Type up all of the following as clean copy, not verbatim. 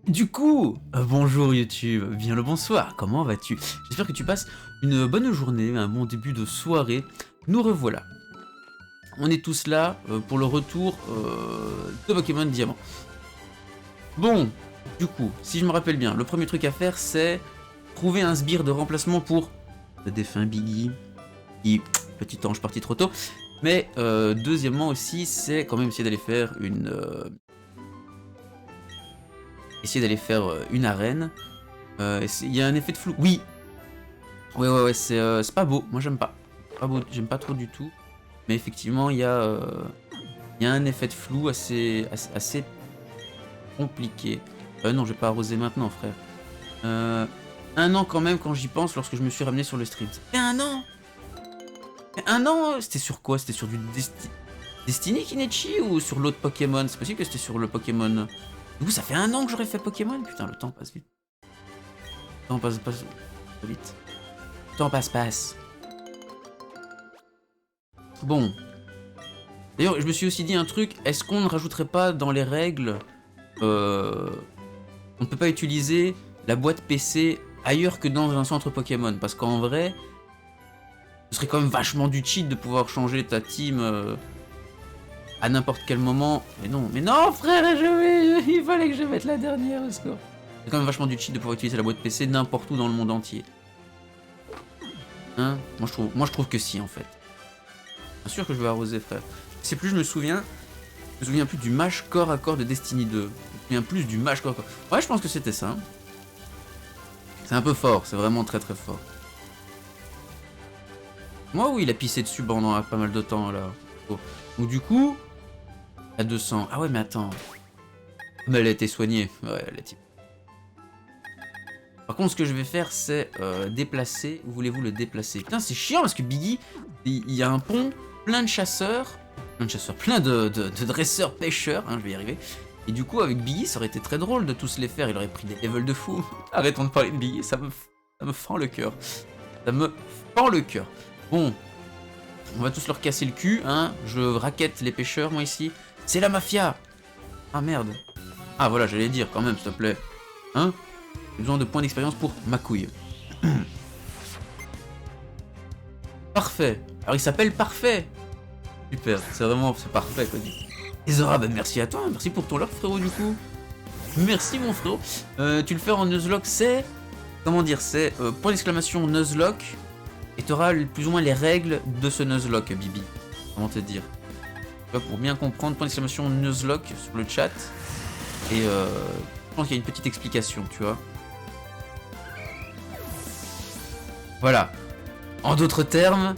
Du coup, bonjour YouTube, bien le bonsoir, comment vas-tu? J'espère que tu passes une bonne journée, un bon début de soirée. Nous revoilà. On est tous là pour le retour de Pokémon Diamant. Bon, du coup, si je me rappelle bien, le premier truc à faire, c'est trouver un sbire de remplacement pour le défunt Biggie, qui, petit ange parti trop tôt. Mais deuxièmement aussi, c'est quand même essayer d'aller faire une arène. Il y a un effet de flou. Oui. Ouais, c'est pas beau. Moi, j'aime pas. Pas beau. J'aime pas trop du tout. Mais effectivement, il y a un effet de flou assez compliqué. Non, je vais pas arroser maintenant, frère. Un an quand même, quand j'y pense, lorsque je me suis ramené sur le stream. Ça fait un an. Un an. C'était sur quoi? C'était sur du Destiny Kinechi ou sur l'autre Pokémon? C'est possible que c'était sur le Pokémon. Du coup, ça fait un an que j'aurais fait Pokémon. Putain, le temps passe vite. Le temps passe vite. Le temps passe. Bon. D'ailleurs, je me suis aussi dit un truc. Est-ce qu'on ne rajouterait pas dans les règles... on ne peut pas utiliser la boîte PC ailleurs que dans un centre Pokémon. Parce qu'en vrai... ce serait quand même vachement du cheat de pouvoir changer ta team... à n'importe quel moment. Mais non frère, il fallait que je mette la dernière au score. C'est quand même vachement du cheat de pouvoir utiliser la boîte PC n'importe où dans le monde entier. Hein? Moi je trouve que si en fait. Bien sûr que je vais arroser frère. C'est plus je me souviens plus du match corps à corps de Destiny 2. Je me souviens plus du match corps à corps. Ouais, je pense que c'était ça. C'est un peu fort, c'est vraiment très très fort. Moi oui, il a pissé dessus pendant pas mal de temps là. Oh. Donc du coup, à 200. Ah ouais, mais attends. Mais elle a été soignée. Ouais, elle a été... Par contre, ce que je vais faire, c'est déplacer. Où voulez-vous le déplacer? Putain, c'est chiant parce que Biggie, il y a un pont plein de chasseurs. Plein de dresseurs pêcheurs. Hein, je vais y arriver. Et du coup, avec Biggie, ça aurait été très drôle de tous les faire. Il aurait pris des levels de fou. Arrêtons de parler de Biggie, ça me fend le cœur. Ça me fend le cœur. Bon, on va tous leur casser le cul. Hein. Je raquette les pêcheurs, moi, ici. C'est la mafia! Ah merde. Ah voilà, j'allais dire quand même, s'il te plaît. Hein? J'ai besoin de points d'expérience pour ma couille. Parfait. Alors il s'appelle Parfait. Super, c'est parfait quoi. Et Zora, bah merci à toi, merci pour ton lore frérot du coup. Merci mon frérot. Tu le fais en Nuzlocke, c'est... Comment dire? C'est point d'exclamation Nuzlocke. Et tu auras plus ou moins les règles de ce Nuzlocke, Bibi. Comment te dire? Pour bien comprendre, point d'exclamation Nuzlocke sur le chat. Et je pense qu'il y a une petite explication, tu vois. Voilà. En d'autres termes,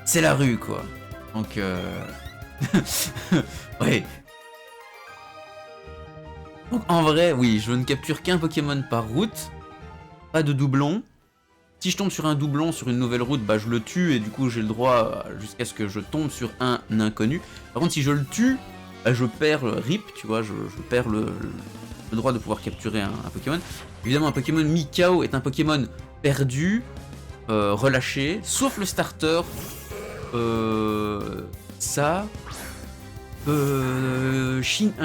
c'est la rue, quoi. Donc, oui. Donc, en vrai, oui, je ne capture qu'un Pokémon par route. Pas de doublon. Si je tombe sur un doublon sur une nouvelle route, bah je le tue et du coup j'ai le droit jusqu'à ce que je tombe sur un inconnu. Par contre, si je le tue, bah, je perds le RIP, tu vois, je perds le droit de pouvoir capturer un Pokémon. Évidemment, un Pokémon mi-KO est un Pokémon perdu, relâché, sauf le starter. Un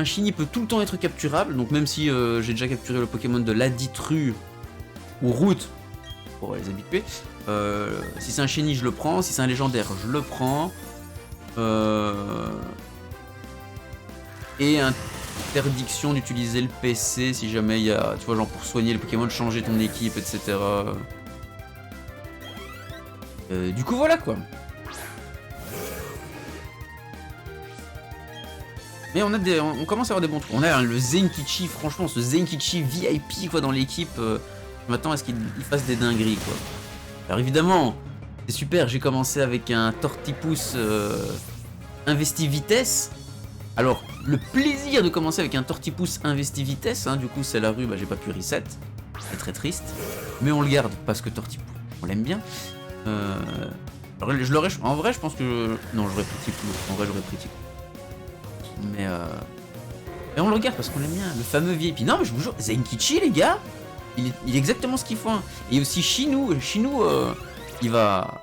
Shiny peut tout le temps être capturable, donc même si j'ai déjà capturé le Pokémon de ladite rue ou route, pour les habitués, si c'est un Shiny je le prends, si c'est un légendaire je le prends. Et interdiction d'utiliser le PC si jamais il y a, tu vois, genre pour soigner le Pokémon, changer ton équipe, etc. Du coup voilà quoi. Mais on commence à avoir des bons trucs. On a le Zenkichi, franchement, ce Zenkichi VIP quoi dans l'équipe. Je m'attends à ce qu'il fasse des dingueries quoi. Alors évidemment, c'est super, j'ai commencé avec un Tortipousse investi vitesse. Alors, le plaisir de commencer avec un Tortipousse investi vitesse, hein, du coup c'est la rue, bah j'ai pas pu reset. C'est très triste. Mais on le garde parce que Tortipousse, on l'aime bien. Alors, je l'aurais, en vrai je pense que... Non, j'aurais pris Tipou, en vrai j'aurais pris Tipou. Mais on le regarde parce qu'on l'aime bien, le fameux VIP. Non mais je vous jure, Zenkichi les gars, il est exactement ce qu'il faut. Hein. Et aussi Chinou, il va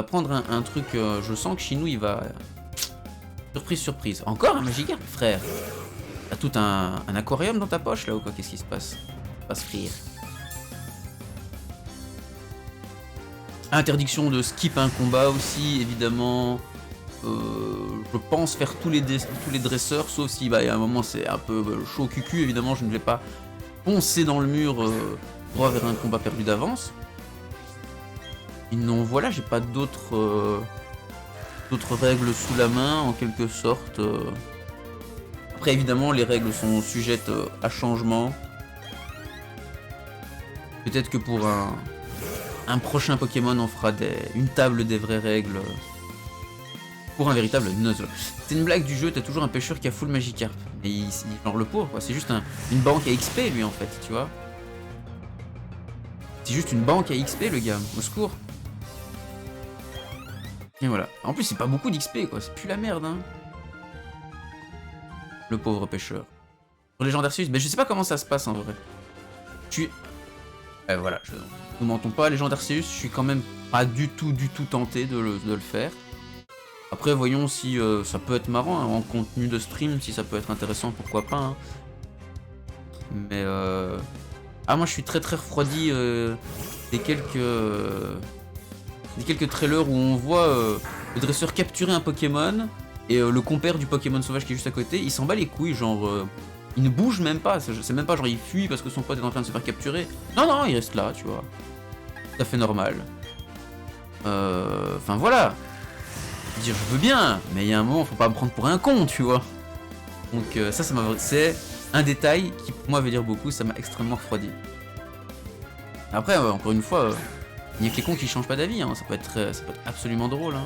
prendre un truc, je sens que Chinou il va... Surprise. Encore un Magikarp, frère. T'as tout un aquarium dans ta poche là ou quoi? Qu'est-ce qui se passe? Pas se rire. Interdiction de skip un combat aussi, évidemment. Je pense faire tous les dresseurs, sauf si bah, y a un moment c'est un peu chaud au cucu, évidemment je ne vais pas foncer dans le mur droit vers un combat perdu d'avance. Non, voilà, j'ai pas d'autres règles sous la main en quelque sorte. Après évidemment les règles sont sujettes à changement. Peut-être que pour un prochain Pokémon on fera une table des vraies règles. Pour un véritable Nuzlocke. C'est une blague du jeu, t'as toujours un pêcheur qui a full Magikarp. Et genre le pauvre quoi, c'est juste une banque à XP lui en fait, tu vois. C'est juste une banque à XP le gars, au secours. Et voilà. En plus c'est pas beaucoup d'XP quoi, c'est plus la merde hein. Le pauvre pêcheur. Sur Légendaire Arceus, mais je sais pas comment ça se passe en vrai. Voilà, nous mentons pas, Légendaire Arceus, je suis quand même pas du tout tenté de le faire. Après, voyons si ça peut être marrant hein, en contenu de stream, si ça peut être intéressant, pourquoi pas. Hein. Mais moi je suis très refroidi des quelques trailers où on voit le dresseur capturer un Pokémon et le compère du Pokémon sauvage qui est juste à côté, il s'en bat les couilles, genre il ne bouge même pas, c'est même pas genre il fuit parce que son pote est en train de se faire capturer. Non, il reste là, tu vois. Tout à fait normal. Enfin voilà. Dire je veux bien, mais il y a un moment faut pas me prendre pour un con, tu vois. Donc c'est un détail qui pour moi veut dire beaucoup, ça m'a extrêmement refroidi. Après encore une fois, il n'y a que les cons qui changent pas d'avis, hein. ça peut être absolument drôle. Hein.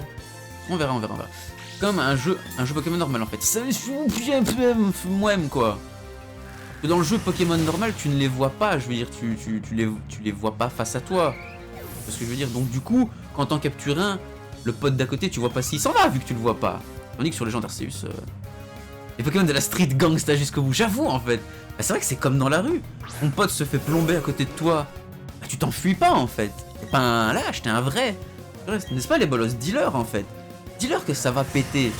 On verra. Comme un jeu Pokémon normal en fait. Ça moi-même quoi. Que dans le jeu Pokémon normal, tu ne les vois pas, je veux dire, tu les vois pas face à toi. C'est ce que je veux dire. Donc du coup, quand t'en captures un, le pote d'à côté, tu vois pas s'il s'en va vu que tu le vois pas. Tandis que sur Légendaire Arceus, les Pokémon de la street gangsta jusqu'au bout, j'avoue en fait. Bah, c'est vrai que c'est comme dans la rue. Ton pote se fait plomber à côté de toi, bah, tu t'enfuis pas en fait. T'es pas un lâche, t'es un vrai. N'est-ce pas les bolos? Dis-leur en fait. Dis-leur que ça va péter.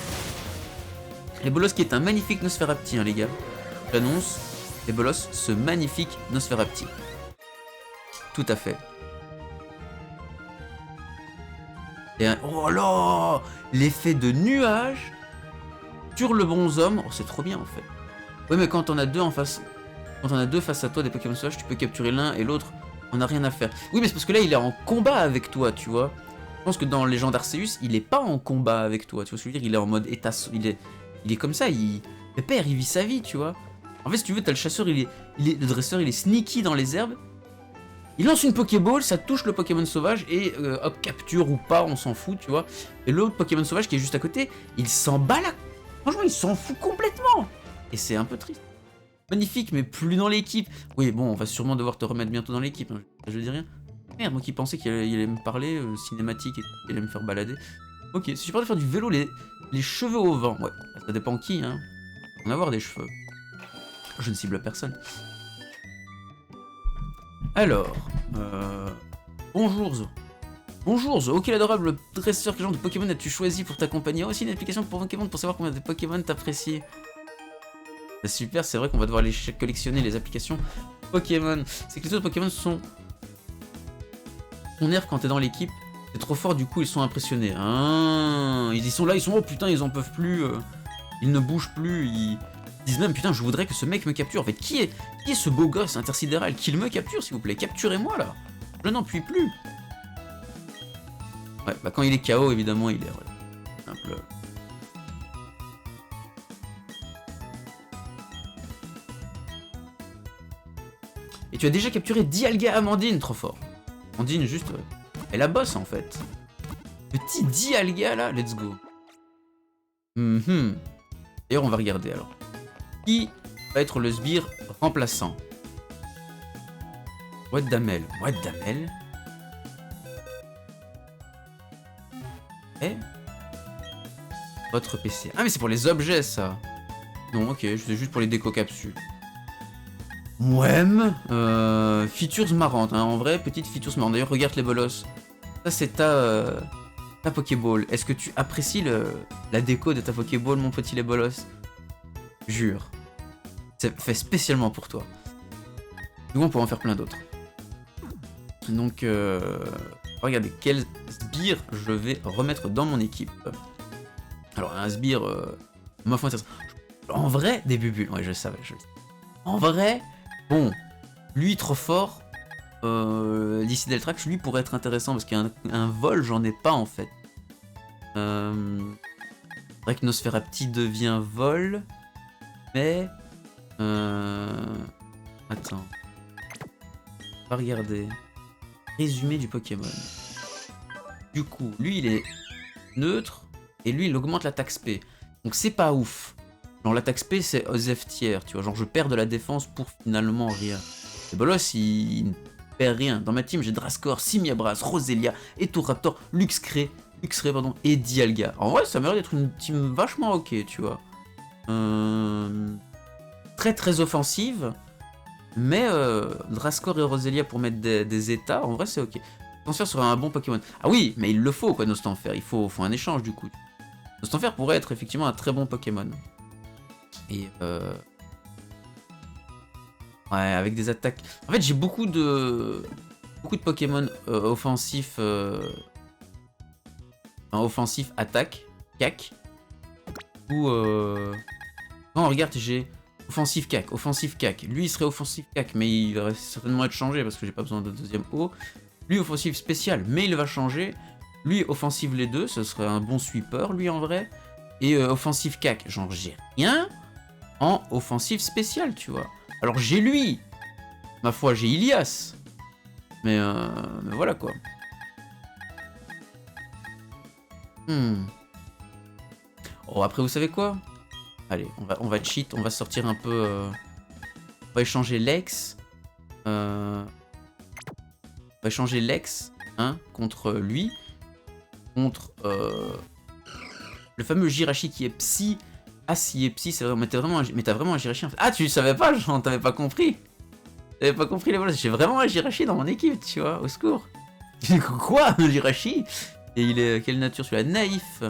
Les bolos qui est un magnifique Nosferapti, hein, les gars. J'annonce, les bolos, ce magnifique Nosferapti. Tout à fait. Et oh là, l'effet de nuage sur le bonhomme. Oh, c'est trop bien en fait. Ouais, mais quand on a deux face à toi des Pokémon sauvages, tu peux capturer l'un et l'autre, on n'a rien à faire. Oui, mais c'est parce que là, il est en combat avec toi, tu vois. Je pense que dans Légendaire Arceus, il est pas en combat avec toi, tu vois ce que je veux dire. Il est en mode état, il est comme ça, le père, il vit sa vie, tu vois. En fait, si tu veux, t'as le chasseur, le dresseur, il est sneaky dans les herbes. Il lance une Pokéball, ça touche le Pokémon sauvage et hop, capture ou pas, on s'en fout, tu vois. Et l'autre Pokémon sauvage qui est juste à côté, il s'en bat là. Franchement, il s'en fout complètement. Et c'est un peu triste. Magnifique, mais plus dans l'équipe. Oui, bon, on va sûrement devoir te remettre bientôt dans l'équipe, hein. Je dis rien. Merde, moi qui pensais qu'il allait me parler, cinématique et qu'il allait me faire balader. Ok, c'est super de faire du vélo, les cheveux au vent. Ouais, ça dépend qui, hein. On va avoir des cheveux. Je ne cible personne. Alors, bonjour Zo. Bonjour Zo, quel adorable dresseur, quel genre de Pokémon as-tu choisi pour t'accompagner? Aussi une application pour Pokémon pour savoir combien de Pokémon t'apprécies. C'est super, c'est vrai qu'on va devoir les collectionner les applications Pokémon. C'est que les autres Pokémon sont... On nerf quand t'es dans l'équipe, c'est trop fort, du coup ils sont impressionnés. Ah, ils sont là, ils sont oh putain, ils en peuvent plus, ils ne bougent plus, ils disent même putain, je voudrais que ce mec me capture. En fait, qui est ce beau gosse intersidéral? Qu'il me capture, s'il vous plaît, capturez-moi là. Je n'en puis plus. Ouais, bah quand il est KO, évidemment, il est simple. Et tu as déjà capturé Dialga Amandine, trop fort. Amandine, juste, elle la bosse en fait. Petit Dialga là, let's go. D'ailleurs, on va regarder alors. Qui va être le sbire remplaçant? What Damel. Eh? Votre PC. Ah mais c'est pour les objets ça. Non ok, c'est juste pour les déco capsules. Mouem. Features marrantes, hein. En vrai, petite features marrantes. D'ailleurs, regarde les bolos. Ça c'est ta Pokéball. Est-ce que tu apprécies la déco de ta Pokéball, mon petit les bolos? Jure. C'est fait spécialement pour toi. Du coup, on pourra en faire plein d'autres. Donc, regardez quel sbire je vais remettre dans mon équipe. Alors, un sbire, ma foi intéressant. En vrai, des bubules. Ouais, je le savais. En vrai, bon, lui trop fort. D'ici Deltrax, lui pourrait être intéressant parce qu'un vol, j'en ai pas en fait. C'est vrai que Nosferapti devient vol, mais attends, on va regarder. Résumé du Pokémon. Du coup, lui il est neutre et lui il augmente l'attaque SP. Donc c'est pas ouf. Genre l'attaque SP c'est Osef tiers, tu vois. Genre je perds de la défense pour finalement rien. Et Bolos il ne perd rien. Dans ma team j'ai Drascor, Simiabras, Roselia, Etoraptor, Luxray pardon, et Dialga. En vrai ça m'a l'air d'être une team vachement ok, tu vois. Très très offensive. Mais Drascor et Roselia pour mettre des états, en vrai c'est ok. Nostanfer serait un bon Pokémon. Ah oui, mais il le faut quoi, Nostanfer. Il faut un échange du coup. Nostanfer pourrait être effectivement un très bon Pokémon. Et ouais, avec des attaques. En fait, j'ai beaucoup de Pokémon offensifs. Offensif attaque, cac. Ou non, regarde, j'ai offensif cac. Lui, il serait offensif cac, mais il va certainement être changé parce que j'ai pas besoin de deuxième haut. Lui, offensif spécial, mais il va changer. Lui, offensive les deux, ce serait un bon sweeper, lui, en vrai. Et offensif cac, genre, j'ai rien en offensif spécial, tu vois. Alors, j'ai lui. Ma foi, j'ai Ilias. Mais voilà, quoi. Oh, après, vous savez quoi? Allez, on va cheat, on va sortir un peu... On va échanger Lex. On va échanger Lex hein, contre lui. Contre le fameux Jirachi qui est psy. Ah, s'il est psy, c'est vrai. Mais t'as vraiment un Jirachi en fait. Ah, tu le savais pas, genre, t'avais pas compris. T'avais pas compris les voilà. J'ai vraiment un Jirachi dans mon équipe, tu vois, au secours. Quoi, un Jirachi? Et il est quelle nature celui-là? Naïf.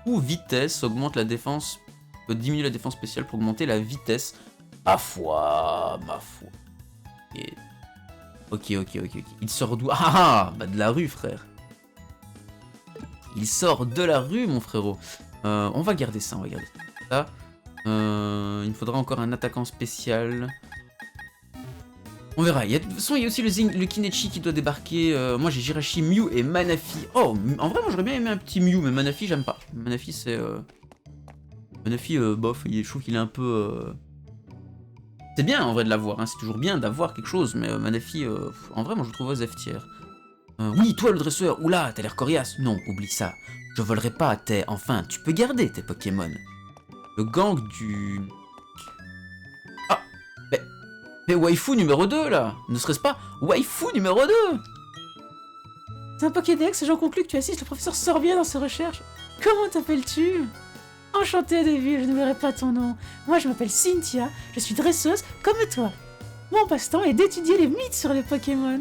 Ou vitesse, augmente la défense. Peut diminuer la défense spéciale pour augmenter la vitesse. Ma foi. Et... Ok. Il sort d'où? Ah, bah de la rue, frère. Il sort de la rue, mon frérot. On va garder ça, il me faudra encore un attaquant spécial. On verra. De toute façon, il y a aussi le Kinechi qui doit débarquer. Moi, j'ai Jirachi, Mew et Manafi. Oh, en vrai, moi, j'aurais bien aimé un petit Mew, mais Manafi, j'aime pas. Manafi, c'est... Manafi, bof, je trouve qu'il est un peu... C'est bien, en vrai, de l'avoir. Hein. C'est toujours bien d'avoir quelque chose, mais Manafi, en vrai, moi, je le trouve aux F tiers. Oui, toi, le dresseur. Oula, t'as l'air coriace. Non, oublie ça. Je volerai pas tes... Enfin, tu peux garder tes Pokémon. Le gang du... Ah, mais waifu numéro 2, là. Ne serait-ce pas waifu numéro 2? C'est un Pokédex, j'en conclus que tu assistes le professeur Sorbien dans ses recherches. Comment t'appelles-tu? Enchantée, Davy, je n'oublierai pas ton nom. Moi, je m'appelle Cynthia, je suis dresseuse comme toi. Mon passe-temps est d'étudier les mythes sur les Pokémon.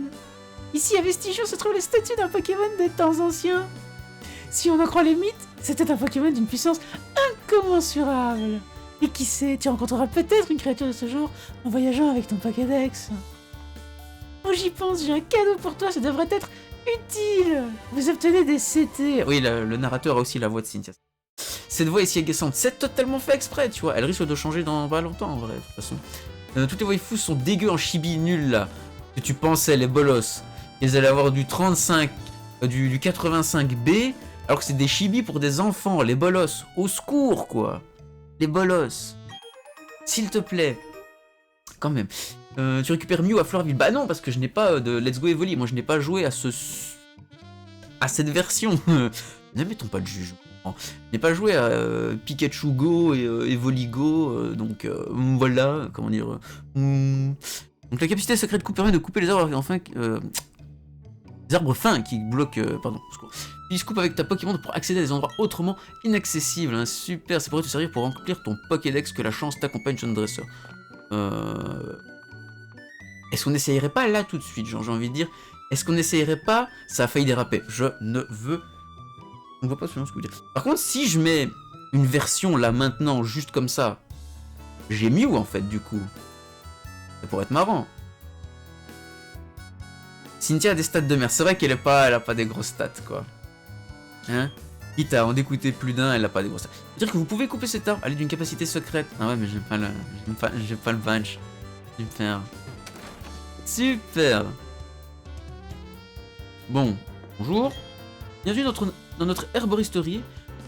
Ici, à Vestigio, se trouve les statues d'un Pokémon des temps anciens. Si on en croit les mythes, c'était un Pokémon d'une puissance incommensurable. Et qui sait, tu rencontreras peut-être une créature de ce genre en voyageant avec ton Pokédex. Oh, j'y pense, j'ai un cadeau pour toi, ça devrait être utile. Vous obtenez des CT. Oui, le narrateur a aussi la voix de Cynthia. Cette voix est si agaçante, c'est totalement fait exprès, tu vois. Elle risque de changer dans pas longtemps, en vrai, de toute façon. Toutes les waifus sont dégueu en chibi nul, là. Que tu pensais, les bolos. Ils allaient avoir du 35, du 85B, alors que c'est des chibis pour des enfants, les bolos. Au secours, quoi. Les bolos. S'il te plaît. Quand même. Tu récupères Mew à Fleurville. Bah non, parce que je n'ai pas de Let's Go Evoli. Moi, je n'ai pas joué à cette version. Ne mettons pas de jugement. Je n'ai pas joué à Pikachu Go et Evoli Go. Donc, voilà. Comment dire. Donc, la capacité secrète coupe permet de couper les arbres enfin. Les arbres fins qui bloquent. Pardon. Tu se coupes avec ta Pokémon pour accéder à des endroits autrement inaccessibles. Hein. Super, ça pourrait te servir pour remplir ton Pokédex que la chance t'accompagne, jeune dresseur. Est-ce qu'on n'essayerait pas là tout de suite, genre j'ai envie de dire. Est-ce qu'on n'essayerait pas? Ça a failli déraper. Je ne veux... On voit pas ce que je veux dire. Par contre, si je mets une version là maintenant, juste comme ça, j'ai Mew en fait du coup. Ça pourrait être marrant. Cynthia a des stats de merde. C'est vrai qu'elle a pas des grosses stats quoi. Hein? Quitte à en dégoûter plus d'un, elle a pas des grosses stats. C'est-à-dire que vous pouvez couper cet arbre, elle est d'une capacité secrète. Ah ouais mais j'ai pas le badge. Super. Super. Bon, bonjour. Bienvenue dans notre herboristerie.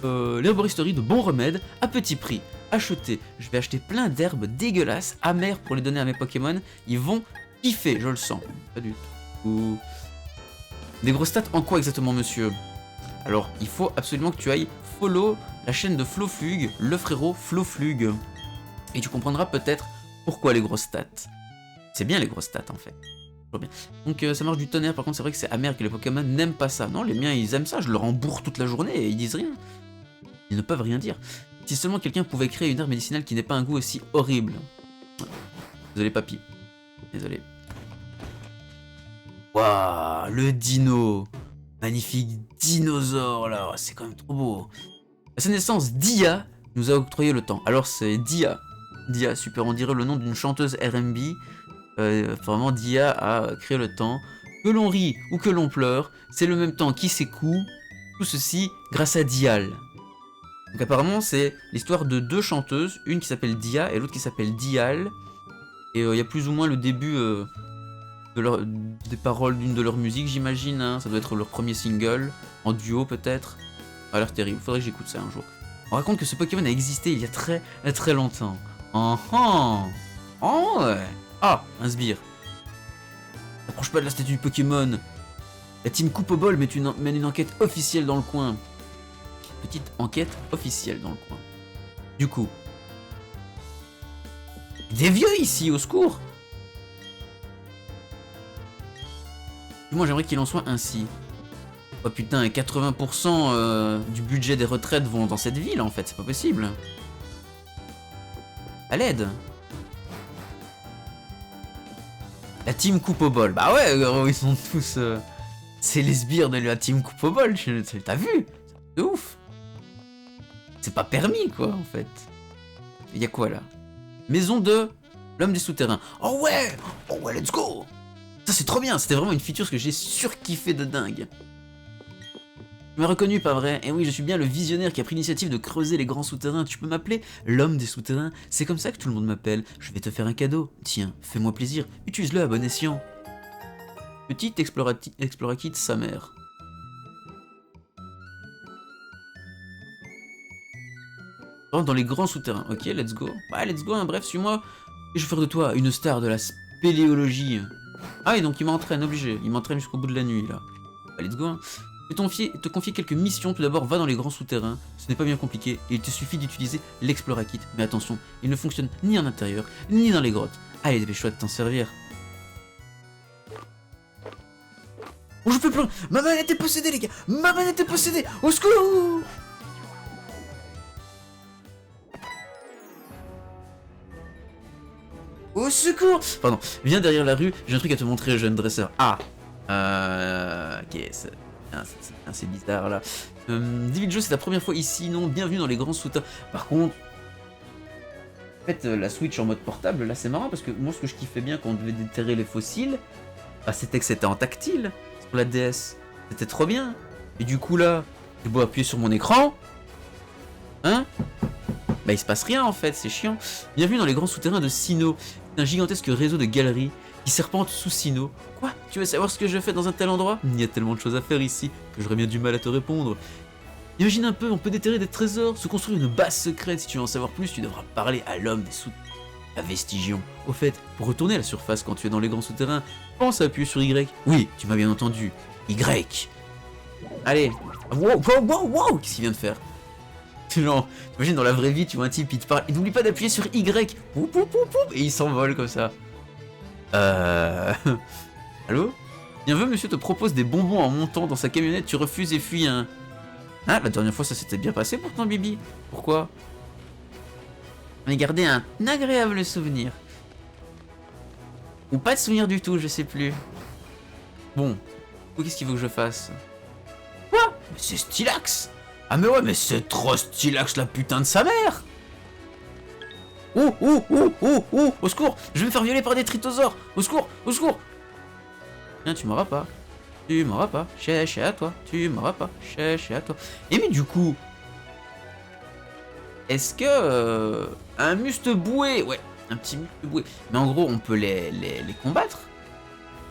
L'herboristerie de bons remèdes à petit prix. Achetez. Je vais acheter plein d'herbes dégueulasses, amères pour les donner à mes Pokémon. Ils vont kiffer, je le sens. Pas du tout. Des grosses stats en quoi exactement, monsieur? Alors, il faut absolument que tu ailles follow la chaîne de Floflug, le frérot Floflug. Et tu comprendras peut-être pourquoi les grosses stats. C'est bien les grosses stats en fait. Bien. Donc ça marche du tonnerre, par contre c'est vrai que c'est amer que les Pokémon n'aiment pas ça. Non, les miens ils aiment ça, je leur embourre toute la journée et ils disent rien. Ils ne peuvent rien dire. Si seulement quelqu'un pouvait créer une herbe médicinale qui n'ait pas un goût aussi horrible. Désolé papy. Désolé. Waouh, le dino. Magnifique dinosaure là, c'est quand même trop beau. À sa naissance, Dia nous a octroyé le temps. Alors c'est Dia. Dia, super, on dirait le nom d'une chanteuse R&B. Vraiment, Dia a créé le temps. Que l'on rit ou que l'on pleure, c'est le même temps qui s'écoule. Tout ceci grâce à Dial. Donc apparemment, c'est l'histoire de deux chanteuses, une qui s'appelle Dia et l'autre qui s'appelle Dial. Et il y a plus ou moins le début des paroles d'une de leurs musiques, j'imagine. Hein. Ça doit être leur premier single, en duo peut-être. Ça a l'air terrible, faudrait que j'écoute ça un jour. On raconte que ce Pokémon a existé il y a très très longtemps. Oh ouais. Ah, un sbire. Approche pas de la statue du Pokémon. La team Coupobol mène une enquête officielle dans le coin. Petite enquête officielle dans le coin. Du coup. Des vieux ici, au secours. Moi j'aimerais qu'il en soit ainsi. Oh putain, 80% du budget des retraites vont dans cette ville en fait, c'est pas possible. À l'aide. La team Coupobol. Bah ouais, ils sont tous... c'est les sbires de la team Coupobol, t'as vu? C'est de ouf. C'est pas permis quoi en fait. Il y a quoi là? Maison de l'homme des souterrains. Oh ouais, let's go. Ça c'est trop bien, c'était vraiment une feature que j'ai surkiffé de dingue. Tu m'as reconnu, pas vrai? Et oui, je suis bien le visionnaire qui a pris l'initiative de creuser les grands souterrains. Tu peux m'appeler l'homme des souterrains. C'est comme ça que tout le monde m'appelle. Je vais te faire un cadeau. Tiens, fais-moi plaisir. Utilise-le à bon escient. Petite Explorakit sa mère. Rentre dans les grands souterrains. Ok, let's go. Bah, let's go, hein. Bref, suis-moi. Et je vais faire de toi une star de la spéléologie. Ah, et donc il m'entraîne, obligé. Il m'entraîne jusqu'au bout de la nuit, là. Bah, let's go, hein. Je vais te confier quelques missions. Tout d'abord, va dans les grands souterrains. Ce n'est pas bien compliqué. Et il te suffit d'utiliser l'Explorakit. Mais attention, il ne fonctionne ni en intérieur, ni dans les grottes. Allez, dépêche-toi de t'en servir. Oh, je peux plus. Ma manette est possédée, les gars. Ma manette est possédée. Au secours. Au secours. Pardon, viens derrière la rue. J'ai un truc à te montrer, jeune dresseur. Ah. Ok, c'est bizarre là. David Joe, c'est ta première fois ici, non? Bienvenue dans les grands souterrains. Par contre, en fait, la Switch en mode portable, là c'est marrant parce que moi ce que je kiffais bien quand on devait déterrer les fossiles, bah, c'était que c'était en tactile sur la DS. C'était trop bien. Et du coup là, j'ai beau appuyer sur mon écran, hein? Bah il se passe rien en fait, c'est chiant. Bienvenue dans les grands souterrains de Sinnoh. C'est un gigantesque réseau de galeries qui serpente sous Sinnoh. Quoi? Tu veux savoir ce que je fais dans un tel endroit? Il y a tellement de choses à faire ici que j'aurais bien du mal à te répondre. Imagine un peu, on peut déterrer des trésors, se construire une base secrète. Si tu veux en savoir plus, tu devras parler à l'homme des souterrains, à Vestigion. Au fait, pour retourner à la surface quand tu es dans les grands souterrains, pense à appuyer sur Y. Oui, tu m'as bien entendu. Y. Allez. Wow. Qu'est-ce qu'il vient de faire? Non, imagine dans la vraie vie, tu vois un type, il te parle. Et n'oublie pas d'appuyer sur Y. Et il s'envole comme ça. Allô? Bienvenue, monsieur te propose des bonbons en montant dans sa camionnette, tu refuses et fuis un... Ah, la dernière fois ça s'était bien passé pourtant, Bibi. Pourquoi? On a gardé un agréable souvenir. Ou pas de souvenir du tout, je sais plus. Bon, qu'est-ce qu'il veut que je fasse? Quoi? Mais c'est Stylax! Ah mais ouais, mais c'est trop Stylax, la putain de sa mère! Oh, oh, oh, oh, oh, au secours! Je vais me faire violer par des tritosaures! Au secours! Au secours! Viens, tu m'auras pas. Tu m'auras pas. Chèche à toi. Tu m'auras pas. Chèche à toi. Et mais du coup... Est-ce que... un muste boué... Ouais, un petit muste boué. Mais en gros, on peut les combattre?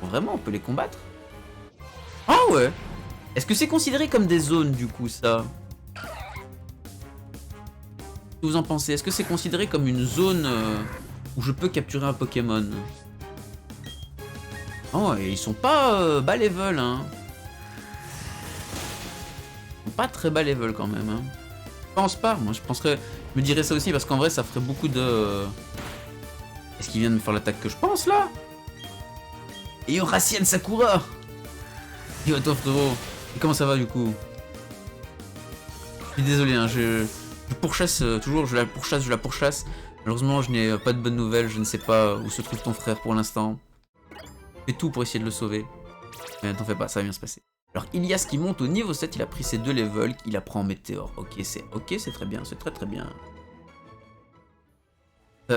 Vraiment, on peut les combattre? Ah ouais! Est-ce que c'est considéré comme des zones, du coup, ça? Que vous en pensez? Est-ce que c'est considéré comme une zone où je peux capturer un Pokémon? Oh, et ils sont pas bas level, hein. Ils sont pas très bas level quand même, hein. Je pense pas, moi je penserais... Je me dirais ça aussi parce qu'en vrai ça ferait beaucoup de... Est-ce qu'il vient de me faire l'attaque que je pense là? Et yo, Raciel Sakura! Yo, toi frérot. Et comment ça va du coup? Je suis désolé, hein, je pourchasse toujours, je la pourchasse. Malheureusement, je n'ai pas de bonnes nouvelles, je ne sais pas où se trouve ton frère pour l'instant. Je fais tout pour essayer de le sauver. Mais t'en fais pas, ça va bien se passer. Alors, Ilias qui monte au niveau 7, il a pris ses 2 levels, il apprend Météore. Ok, c'est très bien, c'est très bien.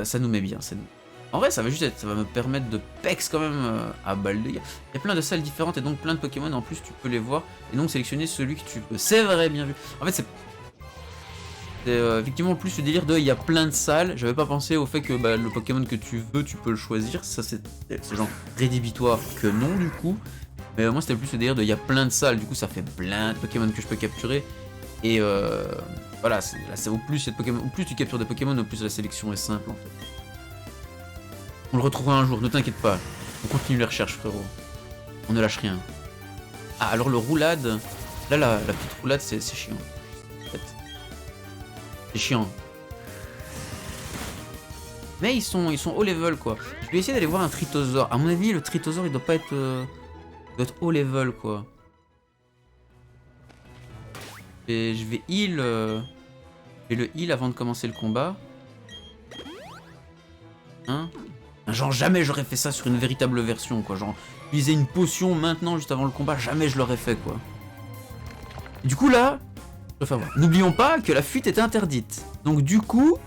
Ça nous met bien, ça nous... En vrai, ça va juste être, ça va me permettre de pex quand même à Balde. Il y a plein de salles différentes et donc plein de Pokémon en plus, tu peux les voir. Et donc sélectionner celui que tu peux. C'est vrai, bien vu. En fait, c'est effectivement plus le délire de il y a plein de salles. J'avais pas pensé au fait que bah, le Pokémon que tu veux, tu peux le choisir. Ça, c'est genre rédhibitoire que non, du coup. Mais moi, c'était plus le délire de il y a plein de salles. Du coup, ça fait plein de Pokémon que je peux capturer. Et voilà, là, c'est au plus, au plus tu captures des Pokémon, au plus la sélection est simple en fait. On le retrouvera un jour, ne t'inquiète pas. On continue les recherches, frérot. On ne lâche rien. Ah, alors le roulade... Là, la petite roulade, c'est chiant. En fait. C'est chiant. Mais ils sont haut level, quoi. Je vais essayer d'aller voir un Tritosaure. À mon avis, le Tritosaure, il doit pas être... il doit être haut level, quoi. Et je vais heal... je vais le heal avant de commencer le combat. Hein? Genre jamais j'aurais fait ça sur une véritable version quoi, genre utiliser une potion maintenant juste avant le combat, jamais je l'aurais fait quoi. Et du coup là, enfin, n'oublions pas que la fuite est interdite. Donc du coup...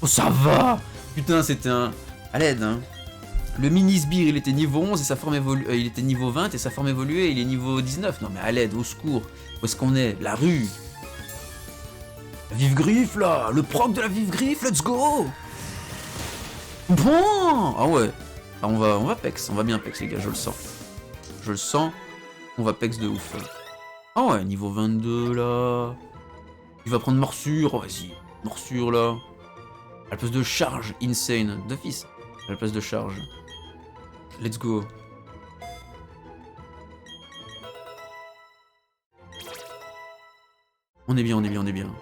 Oh ça va! Putain c'était un... À l'aide hein. Le mini sbire il était niveau 11 et sa forme il était niveau 20 et sa forme évoluée il est niveau 19. Non mais à l'aide, au secours. Où est-ce qu'on est? La rue. La vive griffe là, le proc de la vive griffe, let's go. Bon. Ah ouais. Ah, on va pex, on va bien pex les gars, je le sens. Je le sens, on va pex de ouf. Ah ouais, niveau 22 là. Il va prendre morsure, oh, vas-y. Morsure là. À la place de charge, insane, d'office. À la place de charge. Let's go. On est bien, on est bien, on est bien.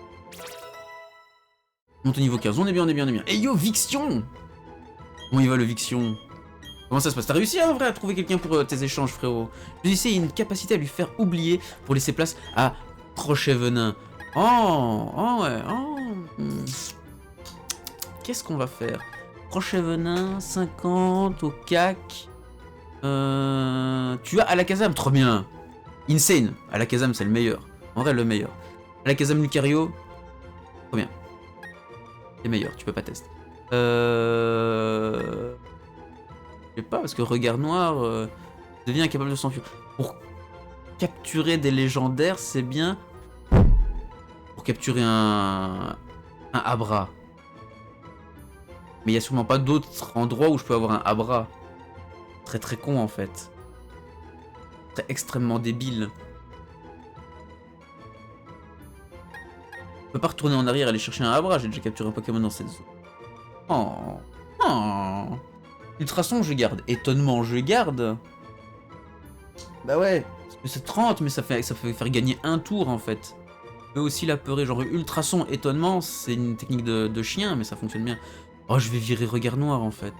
Monte au niveau 15, on est bien, on est bien, on est bien. Et yo, Vixion! Comment il va le Vixion? Comment ça se passe? T'as réussi en vrai à trouver quelqu'un pour tes échanges, frérot? Je dis, il y a une capacité à lui faire oublier pour laisser place à Crochet Venin. Oh ouais, Qu'est-ce qu'on va faire? Crochet Venin, 50 au CAC. Tu as Alakazam, trop bien. Insane, Alakazam c'est le meilleur. En vrai, le meilleur. Alakazam Lucario, trop bien. C'est meilleur, tu peux pas tester. Je sais pas, parce que Regard Noir devient incapable de s'enfuir. Pour capturer des légendaires, c'est bien. Pour capturer un Abra. Mais il y a sûrement pas d'autres endroits où je peux avoir un Abra. Très très con en fait. Très extrêmement débile. Je peux pas retourner en arrière et aller chercher un Abra, j'ai déjà capturé un Pokémon dans cette zone. Oh. Ultrason, je garde. Étonnement, je garde. Bah ouais, parce que c'est 30, mais ça fait faire gagner un tour en fait. Je peux aussi l'apeurer, genre Ultrason, étonnement, c'est une technique de chien, mais ça fonctionne bien. Oh, je vais virer Regard Noir en fait.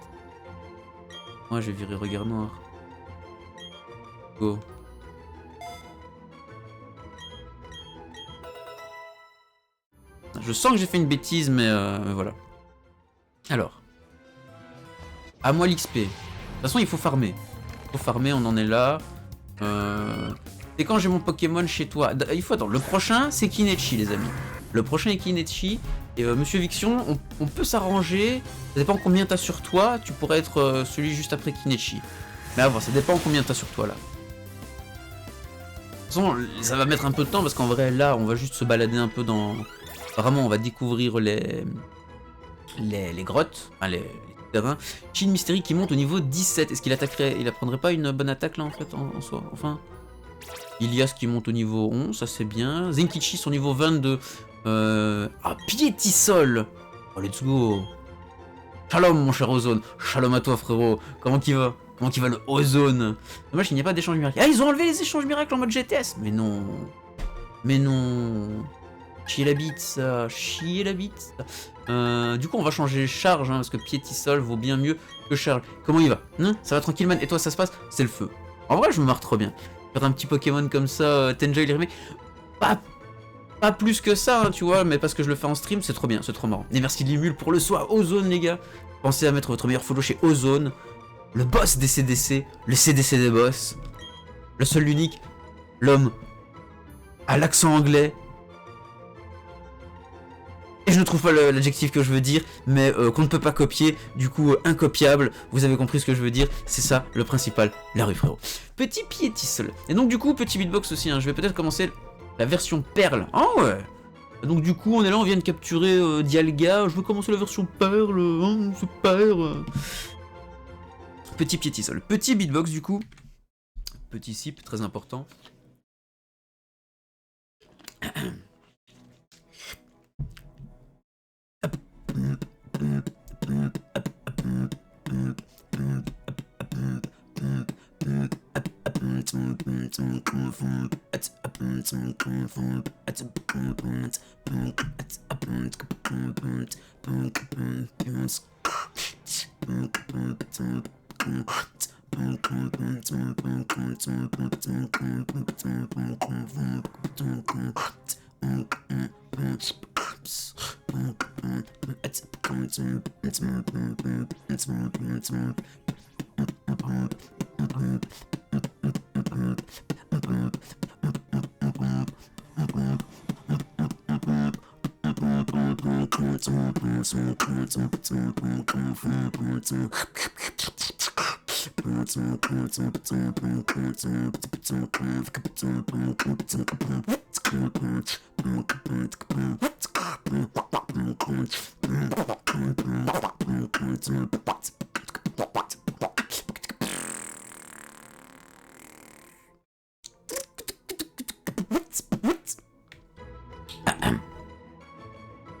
Ouais, je vais virer Regard Noir. Go. Je sens que j'ai fait une bêtise, mais voilà. Alors. À moi l'XP. De toute façon, il faut farmer. Il faut farmer, on en est là. C'est quand j'ai mon Pokémon chez toi. Il faut attendre. Le prochain, c'est Kinechi, les amis. Le prochain est Kinechi. Et Monsieur Vixion, on peut s'arranger. Ça dépend combien t'as sur toi. Tu pourrais être celui juste après Kinechi. Mais à voir, ça dépend combien t'as sur toi là. De toute façon, ça va mettre un peu de temps parce qu'en vrai, là, on va juste se balader un peu dans. Vraiment, on va découvrir les grottes. Enfin, les terrains. Shin Mystery qui monte au niveau 17. Est-ce qu'il attaquerait. Il apprendrait pas une bonne attaque là en fait en soi. Enfin. Ilias qui monte au niveau 11, ça c'est bien. Zenkichi son niveau 22. Ah, Piétisol. Oh, let's go. Shalom mon cher Ozone. Shalom à toi frérot. Comment qu'il va? Comment qu'il va le Ozone? Dommage qu'il n'y a pas d'échange miracle. Ah, ils ont enlevé les échanges miracles en mode GTS. Mais non. Mais non. Chier la bite ça. Chier la bite ça. Du coup on va changer charge hein, parce que Piétisol vaut bien mieux que charge. Comment il va hein? Ça va tranquille man. Et toi ça se passe? C'est le feu. En vrai je me marre trop bien. Un petit Pokémon comme ça, Tenja il remake. Pas plus que ça, hein, tu vois, mais parce que je le fais en stream, c'est trop bien, c'est trop marrant. Et merci Limule pour le soir, Ozone les gars. Pensez à mettre votre meilleur follow chez Ozone, le boss des CDC, le CDC des boss, le seul l'unique, l'homme à l'accent anglais. Et je ne trouve pas l'adjectif que je veux dire, mais qu'on ne peut pas copier, du coup incopiable, vous avez compris ce que je veux dire, c'est ça le principal, la rue frérot. Petit Piétisol. Et donc du coup, petit beatbox aussi, hein, je vais peut-être commencer la version perle. Ah ouais. Donc du coup, on est là, on vient de capturer Dialga, je veux commencer la version perle, hein, super. Petit Piétisol. Petit beatbox du coup. Petit sip, très important.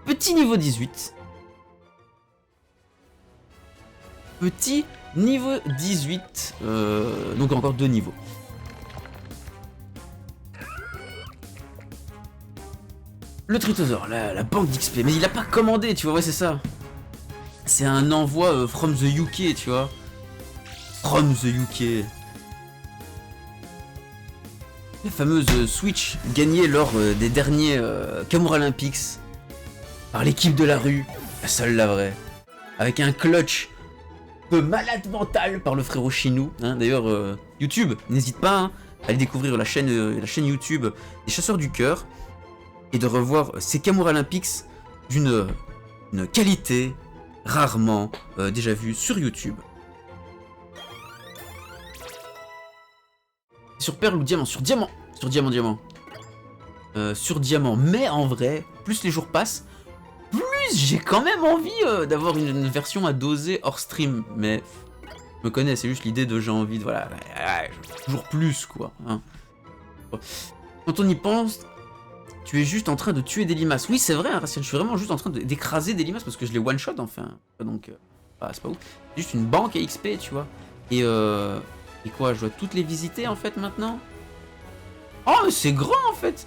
Petit niveau 18. Petit niveau 18. Donc encore 2 niveaux. Le Tritosaur, la banque d'XP. Mais il a pas commandé, tu vois, ouais c'est ça. C'est un envoi from the UK, tu vois. From the UK. La fameuse Switch gagnée lors des derniers Kamour Olympics par l'équipe de la rue, la seule la vraie, avec un clutch peu malade mental par le frérot Chinou. Hein. D'ailleurs, YouTube, n'hésite pas hein, à aller découvrir la chaîne YouTube des Chasseurs du Cœur et de revoir ces Kamour Olympics d'une qualité rarement déjà vue sur YouTube. Sur perle ou diamant? Sur diamant. Sur diamant. Sur diamant. Mais en vrai, plus les jours passent, plus j'ai quand même envie d'avoir une version à doser hors stream. Mais je me connais, c'est juste l'idée de j'ai envie de voilà, toujours plus quoi. Hein. Quand on y pense, tu es juste en train de tuer des limaces. Oui, c'est vrai, hein, Racine, je suis vraiment juste en train d'écraser des limaces parce que je les one shot enfin. Donc, c'est pas ouf. C'est juste une banque à XP, tu vois. Et quoi, je dois toutes les visiter en fait maintenant? Oh, mais c'est grand en fait!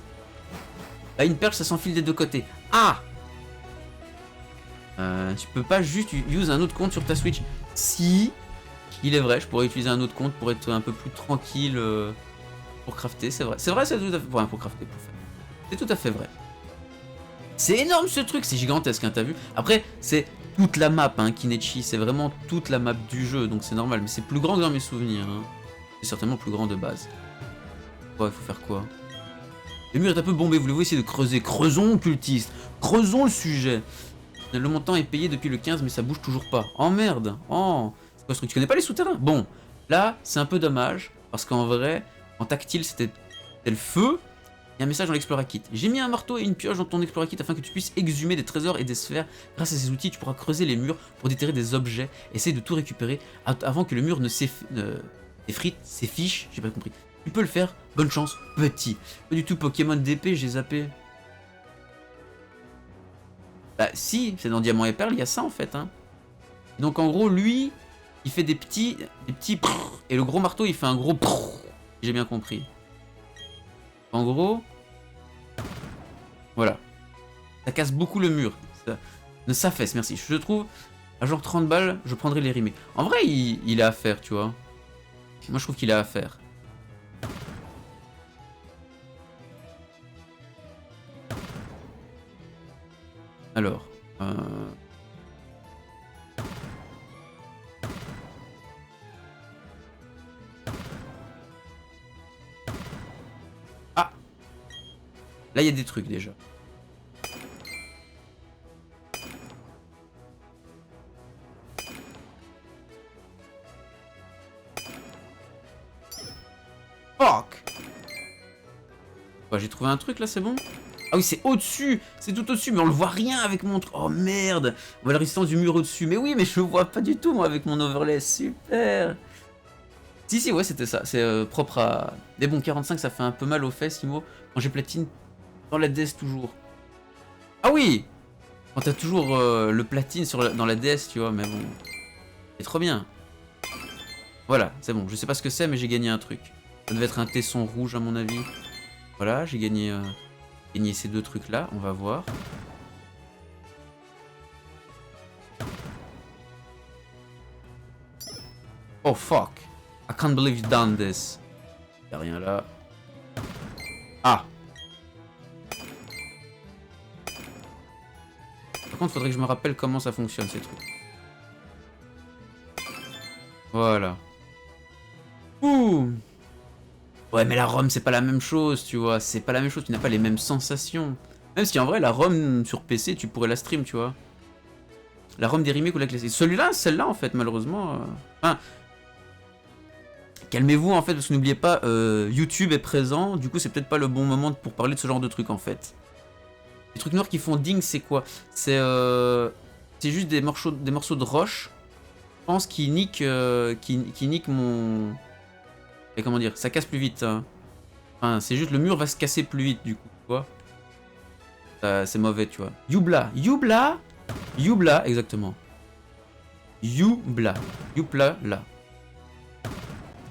Là, une perche, ça s'enfile des deux côtés. Ah! Tu peux pas juste use un autre compte sur ta Switch. Si, il est vrai, je pourrais utiliser un autre compte pour être un peu plus tranquille pour crafter, c'est vrai. C'est vrai, c'est tout à fait... Ouais, pour crafter, pour faire. C'est tout à fait vrai. C'est énorme ce truc, c'est gigantesque, hein, t'as vu? Après, c'est toute la map, hein, Kinechi, c'est vraiment toute la map du jeu, donc c'est normal. Mais c'est plus grand que dans mes souvenirs, hein. C'est certainement plus grand de base. Ouais, il faut faire quoi? Le mur est un peu bombé, voulez-vous essayer de creuser? Creusons, cultiste. Creusons le sujet. Le montant est payé depuis le 15, mais ça bouge toujours pas. Oh merde. Oh. C'est quoi ce truc? Tu connais pas les souterrains? Bon, là, c'est un peu dommage, parce qu'en vrai, en tactile, c'était le feu. Il y a un message dans l'Explora-Kit. J'ai mis un marteau et une pioche dans ton Explora-Kit afin que tu puisses exhumer des trésors et des sphères. Grâce à ces outils, tu pourras creuser les murs pour déterrer des objets. Essaye de tout récupérer avant que le mur ne s'effrite, s'effiche. J'ai pas compris. Tu peux le faire. Bonne chance, petit. Pas du tout Pokémon d'épée, j'ai zappé. Bah si, c'est dans Diamant et Perle, il y a ça en fait. Hein. Donc en gros, lui, il fait des petits et le gros marteau, il fait un gros j'ai bien compris. En gros, voilà. Ça casse beaucoup le mur. Ça fesse, merci. Je trouve, à genre 30 balles, je prendrais les rimés. En vrai, il a à faire, tu vois. Moi, je trouve qu'il a à faire. Alors, ah! Là, il y a des trucs déjà. Fuck! Ouais, j'ai trouvé un truc là, c'est bon? Ah oui, c'est au-dessus! C'est tout au-dessus, mais on le voit rien avec mon truc. Oh merde! On voit la résistance du mur au-dessus. Mais oui, mais je le vois pas du tout, moi, avec mon overlay. Super! Si, ouais, c'était ça. C'est propre à... Mais bon, 45, ça fait un peu mal aux fesses, Imo. Quand j'ai platine dans la DS, toujours. Ah oui! Quand t'as toujours le platine dans la DS, tu vois, mais bon... C'est trop bien. Voilà, c'est bon. Je sais pas ce que c'est, mais j'ai gagné un truc. Ça devait être un tesson rouge, à mon avis. Voilà, j'ai gagné ces deux trucs-là. On va voir. Oh, fuck! I can't believe you've done this. Y'a rien là. Ah! Par contre, faudrait que je me rappelle comment ça fonctionne ces trucs. Voilà. Ouh! Ouais, mais la ROM, c'est pas la même chose, tu vois. C'est pas la même chose, tu n'as pas les mêmes sensations. Même si en vrai, la ROM sur PC, tu pourrais la stream, tu vois. La ROM des remakes ou la classique. Celle-là, en fait, malheureusement. Enfin. Calmez-vous, en fait, parce que n'oubliez pas, YouTube est présent. Du coup, c'est peut-être pas le bon moment pour parler de ce genre de trucs, en fait. Les trucs noirs qui font ding, c'est quoi? C'est juste des morceaux de roche. Je pense qui niquent mon... Et comment dire? Ça casse plus vite. Hein. Enfin, c'est juste le mur va se casser plus vite, du coup, tu vois. C'est mauvais, tu vois. Youbla, exactement. Youbla, là.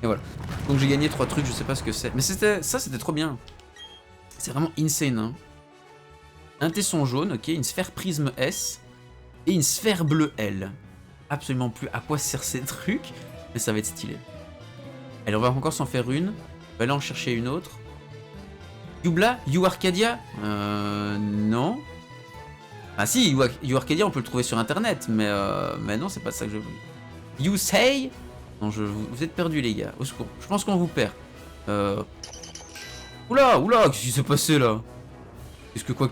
Et voilà. Donc j'ai gagné 3 trucs, je sais pas ce que c'est. Mais c'était trop bien. C'est vraiment insane, hein. Un tesson jaune, ok, une sphère prisme S et une sphère bleue L. Absolument plus à quoi servent ces trucs, mais ça va être stylé. Allez, on va encore s'en faire une. On va aller en chercher une autre. Youbla, You Arcadia non. Ah si, You Arcadia, on peut le trouver sur internet, mais non, c'est pas ça que je veux. You Say? Non, vous êtes perdus, les gars. Au secours. Je pense qu'on vous perd. Oula, qu'est-ce qui s'est passé là?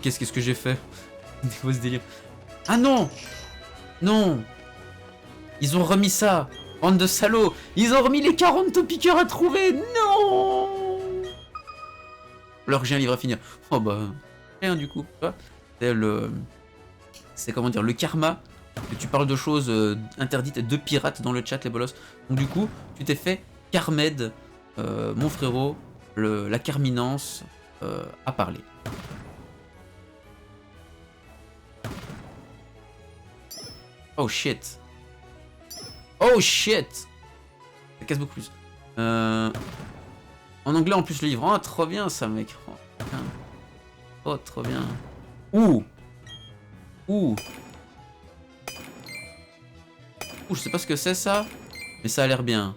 Qu'est-ce que j'ai fait? C'est quoi ce délire? Ah non! Non! Ils ont remis ça! Bande de salauds! Ils ont remis les 40 topiqueurs à trouver! Non! Alors que j'ai un livre à finir. Oh bah... rien du coup. C'est comment dire, le karma. Que tu parles de choses interdites de pirates dans le chat, les bolos. Donc du coup, tu t'es fait Carmed, mon frérot, la carminance, à parler. Oh shit. Oh shit. Ça casse beaucoup plus. En anglais en plus le livre. Oh trop bien ça mec. Oh, putain. Oh trop bien. Ouh. Ouh. Ouh, je sais pas ce que c'est ça. Mais ça a l'air bien.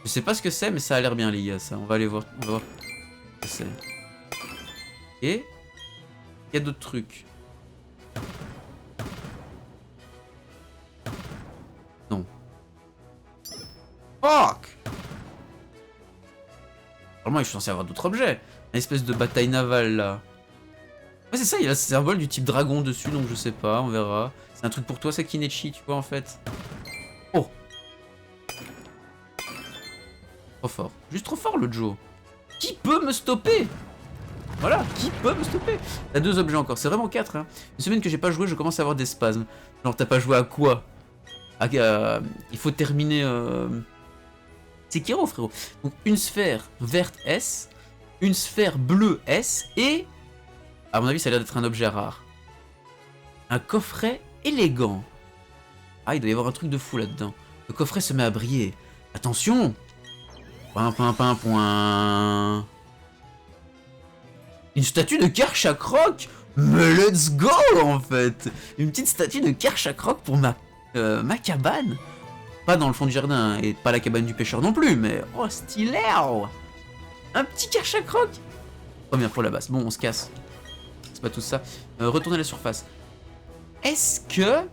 Je sais pas ce que c'est mais ça a l'air bien les gars ça. On va aller voir. On va voir ce que c'est. Et il y a d'autres trucs. Non. Fuck! Normalement, je suis censé avoir d'autres objets. Une espèce de bataille navale, là. Ouais, c'est ça, il y a un symbole du type dragon dessus, donc je sais pas, on verra. C'est un truc pour toi, ça, Kinechi, tu vois, en fait. Oh! Trop fort. Juste trop fort, le Joe. Qui peut me stopper? Voilà, qui peut me stopper? T'as 2 objets encore, c'est vraiment 4, hein. Une semaine que j'ai pas joué, je commence à avoir des spasmes. Genre, t'as pas joué à quoi? Il faut terminer... Sekiro, frérot. Donc, une sphère verte S, une sphère bleue S, et... À mon avis, ça a l'air d'être un objet rare. Un coffret élégant. Ah, il doit y avoir un truc de fou là-dedans. Le coffret se met à briller. Attention! Point, point, point, point. Une statue de Karchakrok? Mais let's go, en fait! Une petite statue de Karchakrok pour ma cabane? Pas dans le fond du jardin, et pas la cabane du pêcheur non plus, mais... Oh, stylé! Un petit Karchakrok! Oh, bien pour la base. Bon, on se casse. C'est pas tout ça. Retourner à la surface. Est-ce que...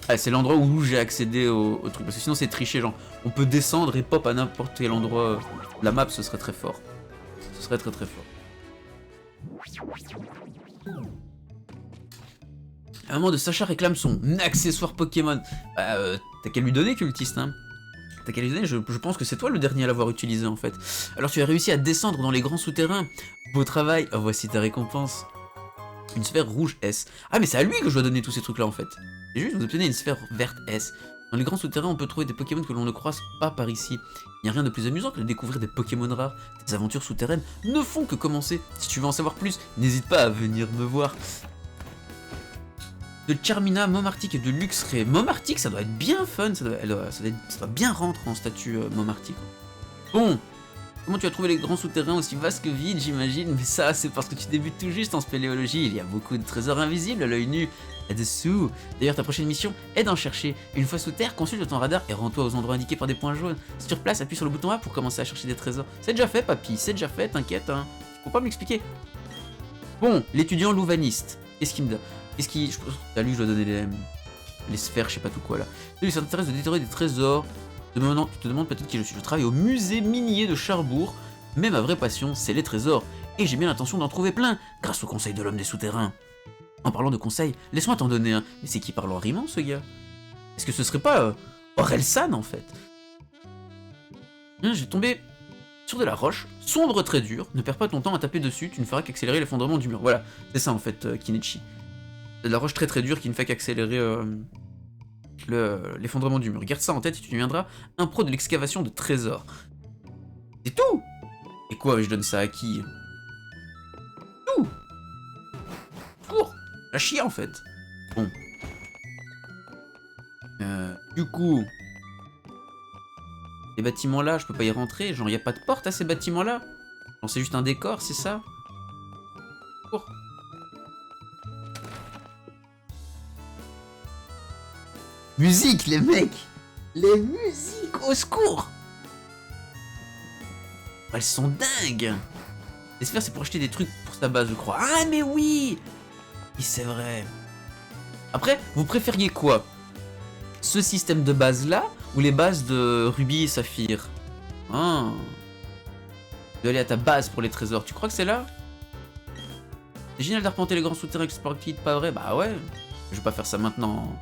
Ah, c'est l'endroit où j'ai accédé au truc. Parce que sinon, c'est triché, genre... On peut descendre et pop à n'importe quel endroit de la map, ce serait très fort. Ce serait très très fort. La maman de Sacha réclame son accessoire Pokémon. T'as qu'à lui donner, cultiste, hein. T'as qu'à lui donner, je pense que c'est toi le dernier à l'avoir utilisé, en fait. Alors tu as réussi à descendre dans les grands souterrains. Beau travail. Oh, voici ta récompense. Une sphère rouge S. Ah, mais c'est à lui que je dois donner tous ces trucs-là, en fait. Et juste, vous obtenez une sphère verte S. Dans les grands souterrains, on peut trouver des Pokémon que l'on ne croise pas par ici. Il n'y a rien de plus amusant que de découvrir des Pokémon rares. Tes aventures souterraines ne font que commencer. Si tu veux en savoir plus, n'hésite pas à venir me voir. De Charmina, Momartic et de Luxray. Momartic, ça doit être bien fun, ça doit bien rentrer en statut Momartic. Bon, comment tu as trouvé les grands souterrains aussi vastes que vides, j'imagine? Mais ça, c'est parce que tu débutes tout juste en spéléologie. Il y a beaucoup de trésors invisibles à l'œil nu. Là-dessous. D'ailleurs, ta prochaine mission est d'en chercher. Une fois sous terre, consulte ton radar et rends-toi aux endroits indiqués par des points jaunes. Sur place, appuie sur le bouton A pour commencer à chercher des trésors. C'est déjà fait, papy, c'est déjà fait, t'inquiète, hein. Faut pas m'expliquer. Bon, l'étudiant louvaniste. Qu'est-ce qu'il me donne? Qu'est-ce qui... À lui, je dois donner les sphères, je sais pas tout quoi, là. Lui, ça t'intéresse de déterrer des trésors. Tu te demandes peut-être qui je suis. Je travaille au musée minier de Charbourg. Mais ma vraie passion, c'est les trésors. Et j'ai bien l'intention d'en trouver plein, grâce au conseil de l'homme des souterrains. En parlant de conseils, laisse-moi t'en donner un. Mais c'est qui parle en rimant, ce gars? Est-ce que ce serait pas Orelsan, en fait? J'ai tombé sur de la roche, sombre très dur. Ne perds pas ton temps à taper dessus, tu ne feras qu'accélérer l'effondrement du mur. Voilà, c'est ça, en fait, Kinechi. C'est de la roche très très dure qui ne fait qu'accélérer l'effondrement du mur. Garde ça en tête et tu deviendras un pro de l'excavation de trésors. C'est tout! Et quoi, je donne ça à qui? Tout! Cours! La chier en fait. Bon. Du coup... Les bâtiments là, je peux pas y rentrer. Genre, y a pas de porte à ces bâtiments là. Genre, c'est juste un décor, c'est ça? Cours. Musique, les mecs! Les musiques, au secours! Elles sont dingues! Les sphères, c'est pour acheter des trucs pour sa base, je crois. Ah, mais oui! Oui, c'est vrai. Après, vous préfériez quoi? Ce système de base-là, ou les bases de Ruby et Saphir? Ah. Tu dois aller à ta base pour les trésors. Tu crois que c'est là? C'est génial d'arpenter les grands souterrains exploités, pas vrai? Bah ouais. Je vais pas faire ça maintenant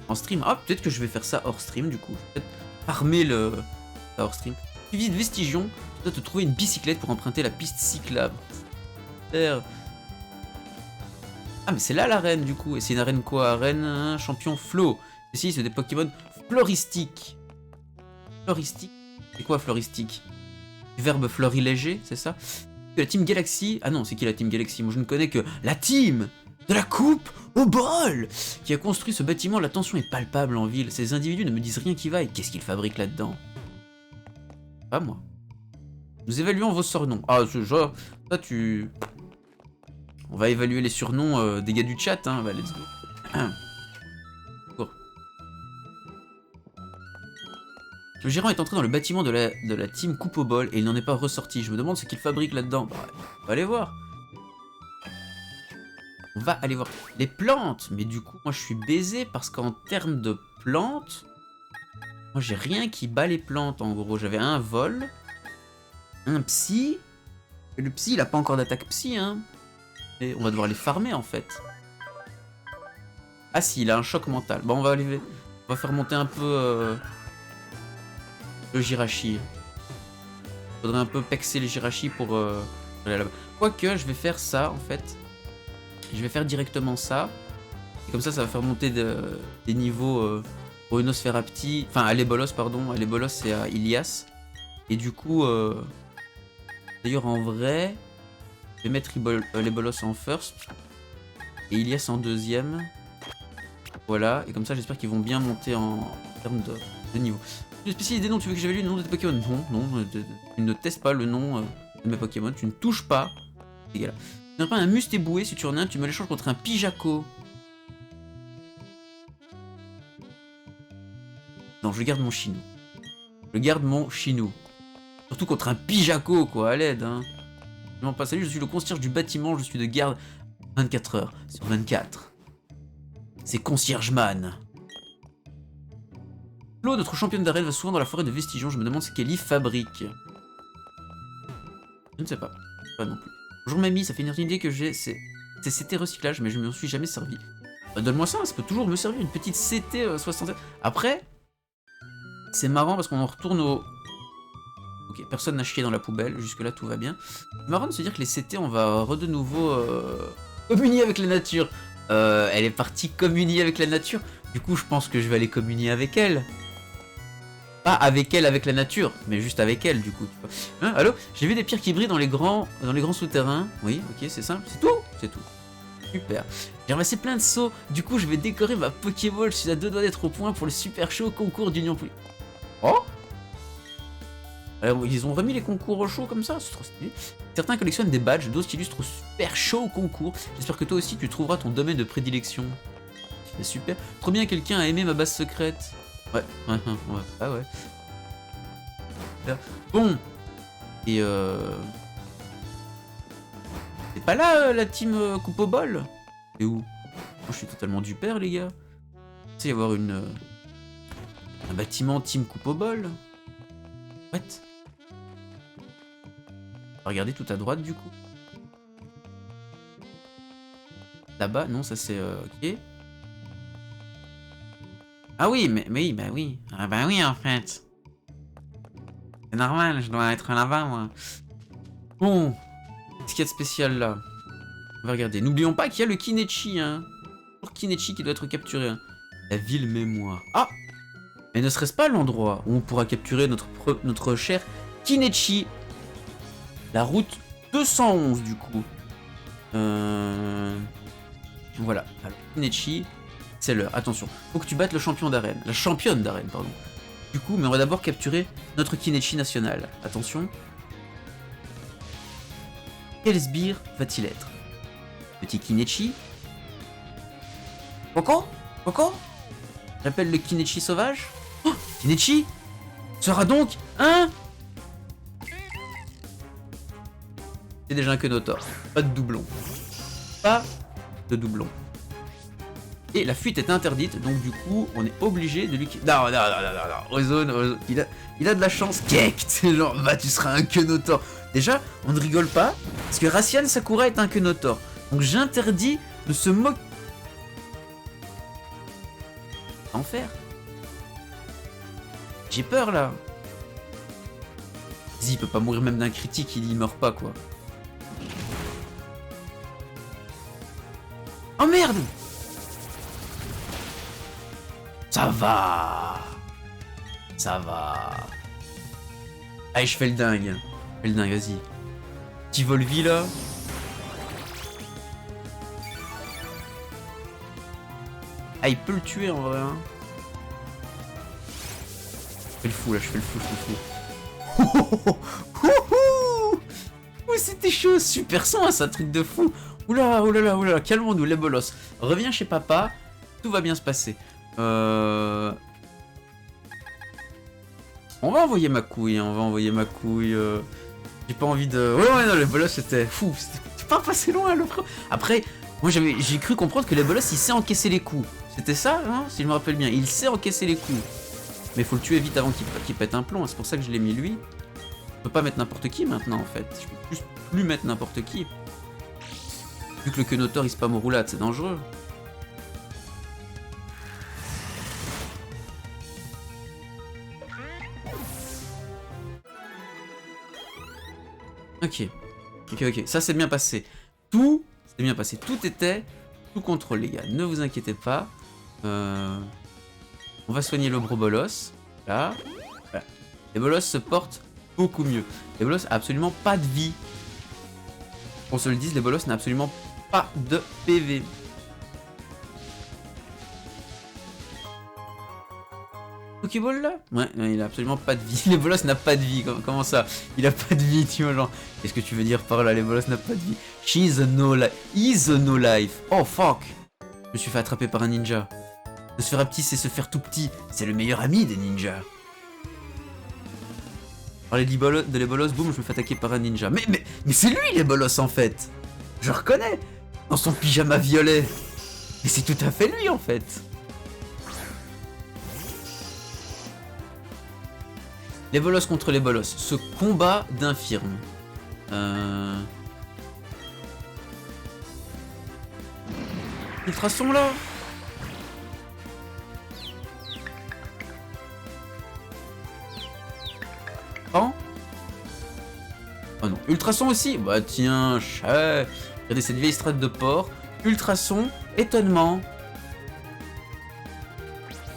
en stream. Ah, peut-être que je vais faire ça hors stream, du coup. Peut-être farmer ça hors stream. Suivi de Vestigion, tu dois te trouver une bicyclette pour emprunter la piste cyclable. Super. Ah, mais c'est là l'arène, du coup. Et c'est une arène quoi? Arène champion Flo. Ici, c'est des Pokémon floristiques. Floristique? C'est quoi floristique? Verbe fleurilèger, c'est ça? La Team Galaxy... Ah non, c'est qui la Team Galaxy? Moi, je ne connais que la team de la coupe au bol qui a construit ce bâtiment. La tension est palpable en ville. Ces individus ne me disent rien qui va. Et qu'est-ce qu'ils fabriquent là-dedans? Pas moi. Nous évaluons vos surnoms. Ah, ce genre... Ça, tu... On va évaluer les surnoms des gars du chat, hein. Bah, let's go. Le gérant est entré dans le bâtiment de la team coupe au bol et il n'en est pas ressorti. Je me demande ce qu'il fabrique là-dedans. Bah, on va aller voir. On va aller voir. Les plantes. Mais du coup, moi je suis baisé parce qu'en termes de plantes, moi j'ai rien qui bat les plantes en gros. J'avais un vol. Un psy. Et le psy, il a pas encore d'attaque psy, hein. Et on va devoir les farmer, en fait. Ah si, il a un choc mental. Bon, on va faire monter un peu le Jirachi. Faudrait un peu pexer les Jirachi pour aller là-bas. Quoique, je vais faire ça, en fait. Je vais faire directement ça. Et comme ça va faire monter des niveaux pour Unosferapti. Enfin, à Lébolos, pardon. À Lébolos, c'est à Ilias. Et du coup... D'ailleurs, en vrai... Je vais mettre Lébolos en first. Et Ilias en deuxième. Voilà. Et comme ça, j'espère qu'ils vont bien monter en termes de niveau. Une spécialité, non, tu veux que j'évalue le nom de tes Pokémon? Non, tu ne testes pas le nom de mes Pokémon. Tu ne touches pas. Égal. Tu n'as pas un Mustéboué, si tu en as un, tu me l'échanges contre un Pijaco. Non, je garde mon Chinou. Je garde mon Chinou. Surtout contre un Pijaco, quoi, à l'aide, hein. Non, pas salut, je suis le concierge du bâtiment, je suis de garde 24 heures sur 24. C'est Conciergeman. Flo, notre championne d'arène, va souvent dans la forêt de Vestigion. Je me demande ce qu'elle y fabrique. Je ne sais pas. Pas non plus. Bonjour mamie, ça fait une idée que j'ai. C'était recyclage, mais je ne m'en suis jamais servi. Donne-moi ça, ça peut toujours me servir. Une petite CT 67. Après, c'est marrant parce qu'on en retourne au... Ok, personne n'a chié dans la poubelle. Jusque-là, tout va bien. C'est marrant de se dire que les CT, on va de nouveau communier avec la nature. Elle est partie communier avec la nature. Du coup, je pense que je vais aller communier avec elle. Pas avec elle, avec la nature, mais juste avec elle, du coup. Hein, allô? J'ai vu des pierres qui brillent dans les grands souterrains. Oui, ok, c'est simple. C'est tout? C'est tout. Super. J'ai ramassé plein de seaux. Du coup, je vais décorer ma Pokéball. Je suis à 2 doigts d'être au point pour le super show concours d'Union Poly. Oh! Alors, ils ont remis les concours chauds comme ça, c'est trop stylé. Certains collectionnent des badges, d'autres illustrent super chaud au concours. J'espère que toi aussi tu trouveras ton domaine de prédilection. C'est super. Trop bien, quelqu'un a aimé ma base secrète. Ouais. Ah ouais. Bon. Et c'est pas là la team coupe au bol? C'est où? Moi je suis totalement du père les gars. Il y avoir un bâtiment team coupe au bol. What? Regardez tout à droite du coup. Là-bas, non, ça c'est ok. Ah oui, mais oui, bah oui. Ah bah oui en fait. C'est normal, je dois être là-bas moi. Bon, qu'est-ce qu'il y a de spécial là? On va regarder. N'oublions pas qu'il y a le Kinechi, hein. Pour Kinechi qui doit être capturé. Hein. La ville mémoire. Ah! Mais ne serait-ce pas l'endroit où on pourra capturer notre cher Kinechi? La route 211 du coup. Voilà. Alors, Kinechi, c'est l'heure. Attention, faut que tu battes le champion d'arène. La championne d'arène, pardon. Du coup, mais on va d'abord capturer notre Kinechi national. Attention. Quel sbire va-t-il être? Petit Kinechi. Coco? J'appelle le Kinechi sauvage. Oh, Kinechi sera donc un... C'est déjà un Kenotor. Pas de doublon. Pas de doublon. Et la fuite est interdite, donc du coup, on est obligé de lui... Non. Ozone, il a de la chance. Kekt. Genre, bah, tu seras un Kenotor. Déjà, on ne rigole pas, parce que Racian Sakura est un Kenotor. Donc j'interdis de se moquer. Enfer. J'ai peur, là. Vas-y, il peut pas mourir même d'un critique, il y meurt pas, quoi. Oh merde! Ça va. Allez, je fais le dingue. Vas-y. Petit Volvi là. Ah, il peut le tuer en vrai. Hein. Je fais le fou. Oh, c'était chaud, super son, hein, c'est un truc de fou. Oula, calmons-nous, les bolos. Reviens chez papa, tout va bien se passer. On va envoyer ma couille, J'ai pas envie de... Ouais, non, les bolos c'était fou, c'était pas passé loin, le frère. Après, moi j'ai cru comprendre que les bolos il sait encaisser les coups. C'était ça, hein, si je me rappelle bien, il sait encaisser les coups. Mais faut le tuer vite avant qu'il pète un plomb, c'est pour ça que je l'ai mis lui. Je peux pas mettre n'importe qui maintenant en fait. Je peux plus mettre n'importe qui. Vu que le Kenotor il spam au roulade, c'est dangereux. Ok. Ok. Ça c'est bien passé. Tout était sous contrôle les gars. Ne vous inquiétez pas. On va soigner le gros bolos. Là. Voilà. Les bolos se portent beaucoup mieux. Les bolos a absolument pas de vie. On se le dise, les bolos n'a absolument pas de PV. Pokéball là? Ouais, il a absolument pas de vie. Les bolos n'a pas de vie. Comment ça? Il a pas de vie, tu vois, genre. Qu'est-ce que tu veux dire par là? Les bolos n'a pas de vie. She's a no life. He's a no life. Oh fuck. Je me suis fait attraper par un ninja. Se faire petit, c'est se faire tout petit. C'est le meilleur ami des ninjas. Parler de les bolos, boum, je me fais attaquer par un ninja. Mais c'est lui les bolos en fait. Je reconnais. Dans son pyjama violet. Mais c'est tout à fait lui en fait. Les bolos contre les bolos. Ce combat d'infirme. Ultrason là. Oh non, Ultrason aussi. Bah tiens, chat. Regardez cette vieille strate de porc. Ultrason, étonnement.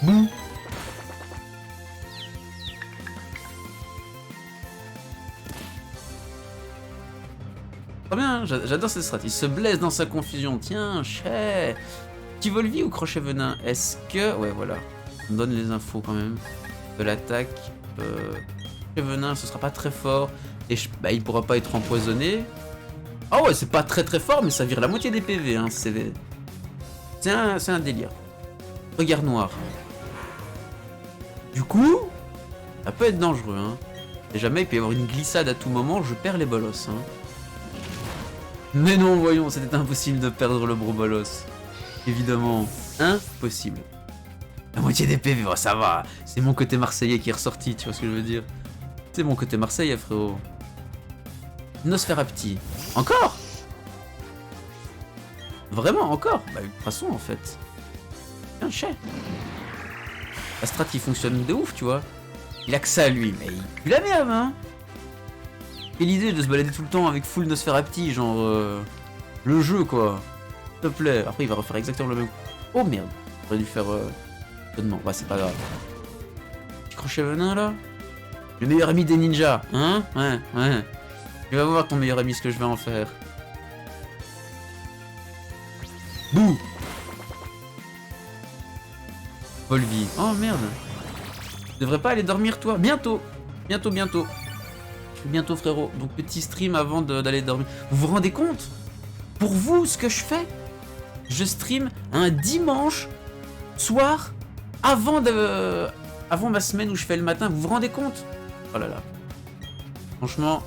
Bouh. Très bien, j'adore cette strat. Il se blesse dans sa confusion. Tiens, chat. Petit Volvi ou crochet venin? Est-ce que... Ouais, voilà. On donne les infos quand même. De l'attaque. Venin, ce sera pas très fort. Et bah, il pourra pas être empoisonné. Ah ouais, c'est pas très fort, mais ça vire la moitié des PV. Hein. C'est un délire. Regard noir. Du coup, ça peut être dangereux. Hein. Et jamais il peut y avoir une glissade à tout moment, je perds les bolos. Hein. Mais non, voyons, c'était impossible de perdre le gros bolos. Évidemment, impossible. La moitié des PV, oh, ça va. C'est mon côté marseillais qui est ressorti, tu vois ce que je veux dire. C'est mon côté marseillais, frérot. Nosferapti. Encore? Vraiment, encore? Bah, de toute façon, en fait. Un chais. La strat, il fonctionne de ouf, tu vois. Il a que ça, lui. Mais il pue la merde, hein. Et l'idée de se balader tout le temps avec full Nosferapti, genre... le jeu, quoi. S'il te plaît. Après, il va refaire exactement le même... Oh, merde. J'aurais dû faire... Non, bah, c'est pas grave. Petit crochet venin, là. Le meilleur ami des ninjas, hein? Ouais. Tu vas voir ton meilleur ami ce que je vais en faire. Bouh! Volvi. Oh merde. Tu devrais pas aller dormir toi? Bientôt, frérot. Donc petit stream avant d'aller dormir. Vous vous rendez compte? Pour vous, ce que je fais? Je stream un dimanche soir avant ma semaine où je fais le matin. Vous vous rendez compte? Oh là là. Franchement,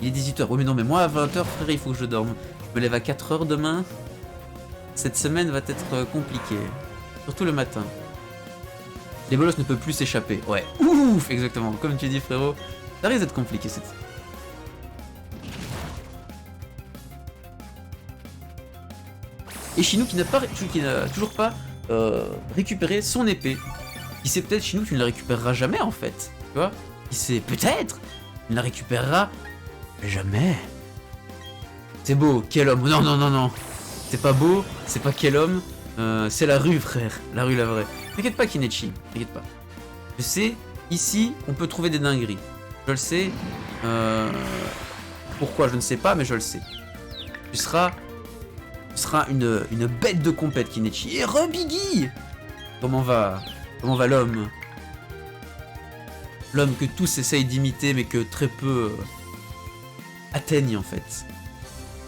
il est 18h. Oui mais non, mais moi à 20h, frère, il faut que je dorme. Je me lève à 4h demain. Cette semaine va être compliquée. Surtout le matin. Les bolos ne peuvent plus s'échapper. Ouais. Ouf, exactement. Comme tu dis, frérot. Ça risque d'être compliqué cette... Et Chinook qui n'a toujours pas récupéré son épée. Qui sait peut-être, Chinook, tu ne la récupéreras jamais en fait. Tu vois? Qui sait peut-être, tu ne la récupéreras jamais. C'est beau, quel homme. Non. C'est pas beau, c'est pas quel homme. C'est la rue, frère. La rue, la vraie. T'inquiète pas, Kinechi. T'inquiète pas. Je sais, ici, on peut trouver des dingueries. Je le sais. Pourquoi, je ne sais pas, mais je le sais. Tu seras une bête de compète, Kinechi. Et Rebiggy! Comment va l'homme? L'homme que tous essayent d'imiter, mais que très peu atteignent, en fait.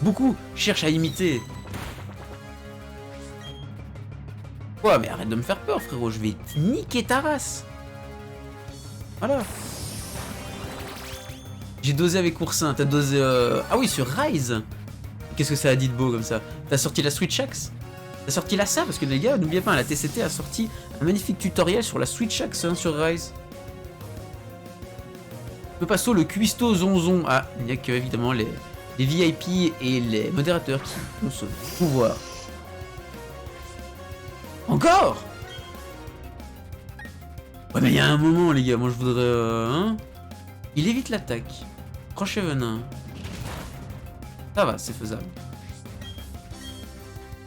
Beaucoup cherchent à imiter. Ouais, mais arrête de me faire peur, frérot. Je vais te niquer ta race. Voilà. J'ai dosé avec Oursin. T'as dosé... Ah oui, sur Rise. Qu'est-ce que ça a dit de beau comme ça? T'as sorti la Switch Axe? T'as sorti la ça? Parce que les gars, n'oubliez pas, la TCT a sorti un magnifique tutoriel sur la Switch Axe hein, sur Rise. peux pas le cuistot zonzon. Ah, il n'y a que évidemment les VIP et les modérateurs qui ont ce pouvoir. Encore? Ouais mais il y a un moment les gars, moi je voudrais... hein, il évite l'attaque. Crochet venin. Ça va, c'est faisable.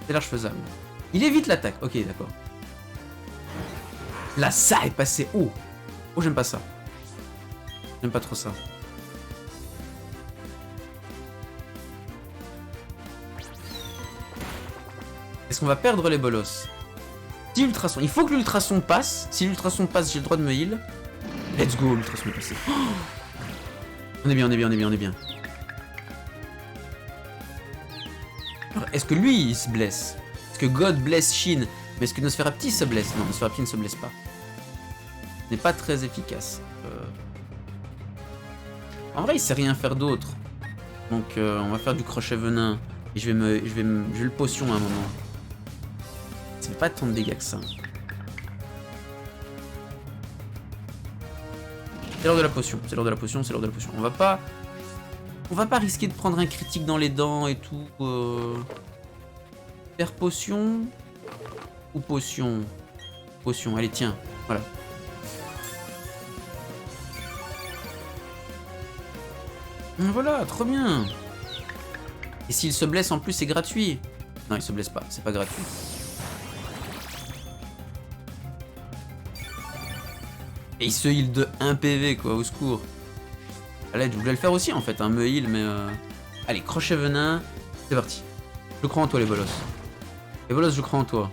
C'est large faisable. Il évite l'attaque. Ok, d'accord. Là, ça est passé haut. Oh, j'aime pas ça. J'aime pas trop ça. Est-ce qu'on va perdre les bolos? Si l'ultrason... Il faut que l'ultrason passe. Si l'ultrason passe, j'ai le droit de me heal. Let's go, l'ultrason est passé. Oh, on est bien, on est bien, on est bien, on est bien. Est-ce que lui, il se blesse? Est-ce que God blesse Shin? Mais est-ce que Nosferatu se blesse? Non, Nosferatu ne se blesse pas. Ce n'est pas très efficace. En vrai, il sait rien faire d'autre. Donc, on va faire du crochet venin. Et je vais le potion à un moment. Ça fait pas tant de dégâts que ça. C'est l'heure de la potion. C'est l'heure de la potion. C'est l'heure de la potion. On va pas risquer de prendre un critique dans les dents et tout. Faire potion ou potion? Potion, allez tiens, voilà. Voilà, trop bien. Et s'il se blesse en plus, c'est gratuit. Non, il se blesse pas, c'est pas gratuit. Et il se heal de 1 PV quoi, au secours. Allez, je voulais le faire aussi en fait, un me heal, mais allez, crochet venin, c'est parti. Je crois en toi les bolos. Les bolos, je crois en toi.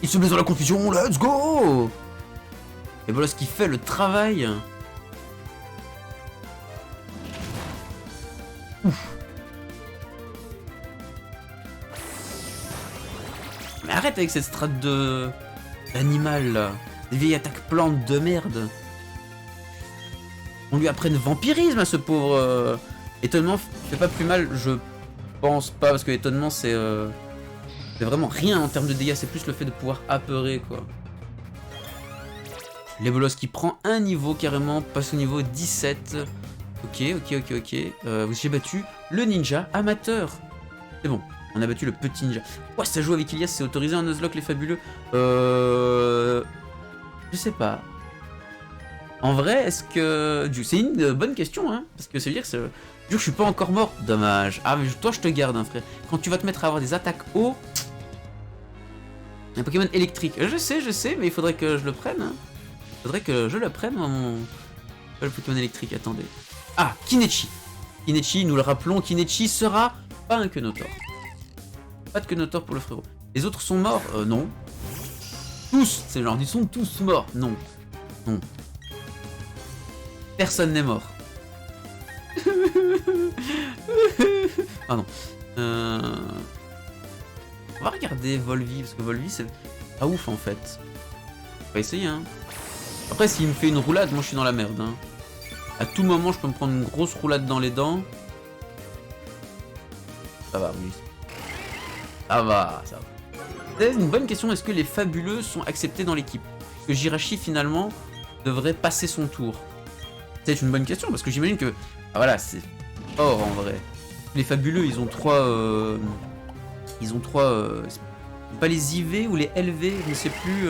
Il se blesse dans la confusion, let's go! Les bolos qui fait le travail. Ouf. Mais arrête avec cette strat d'animal là. Des vieilles attaques plantes de merde. On lui apprenne vampirisme à ce pauvre. Étonnement fait pas plus mal, je pense pas, parce que étonnement c'est vraiment rien en termes de dégâts, c'est plus le fait de pouvoir apeurer quoi. Les bolos qui prend un niveau carrément, passe au niveau 17. Ok. J'ai battu le ninja amateur. C'est bon, on a battu le petit ninja. Ouais, ça joue avec Ilias, c'est autorisé en Nuzlocke les fabuleux. Je sais pas. En vrai, est-ce que... C'est une bonne question, hein. Parce que ça veut dire que je suis pas encore mort. Dommage. Ah, mais toi, je te garde, hein, frère. Quand tu vas te mettre à avoir des attaques haut... Un Pokémon électrique. Je sais, mais il faudrait que je le prenne, hein. Il faudrait que je le prenne, mon... Le Pokémon électrique, attendez. Ah, Kinechi. Kinechi, nous le rappelons, Kinechi sera pas un Kenotor. Pas de Kenotor pour le frérot. Les autres sont morts? Non. Tous, c'est genre, ils sont tous morts. Non. Non. Personne n'est mort. Pardon. On va regarder Volvi, parce que Volvi c'est pas ouf en fait. On va essayer hein. Après s'il me fait une roulade, moi je suis dans la merde hein. À tout moment je peux me prendre une grosse roulade dans les dents. Ça va, oui. Ça va. C'est une bonne question, est-ce que les fabuleux sont acceptés dans l'équipe? Est-ce que Jirachi finalement devrait passer son tour? C'est une bonne question parce que j'imagine que... Ah voilà, c'est fort en vrai. Les fabuleux, ils ont trois... pas les IV ou les LV, je ne sais plus...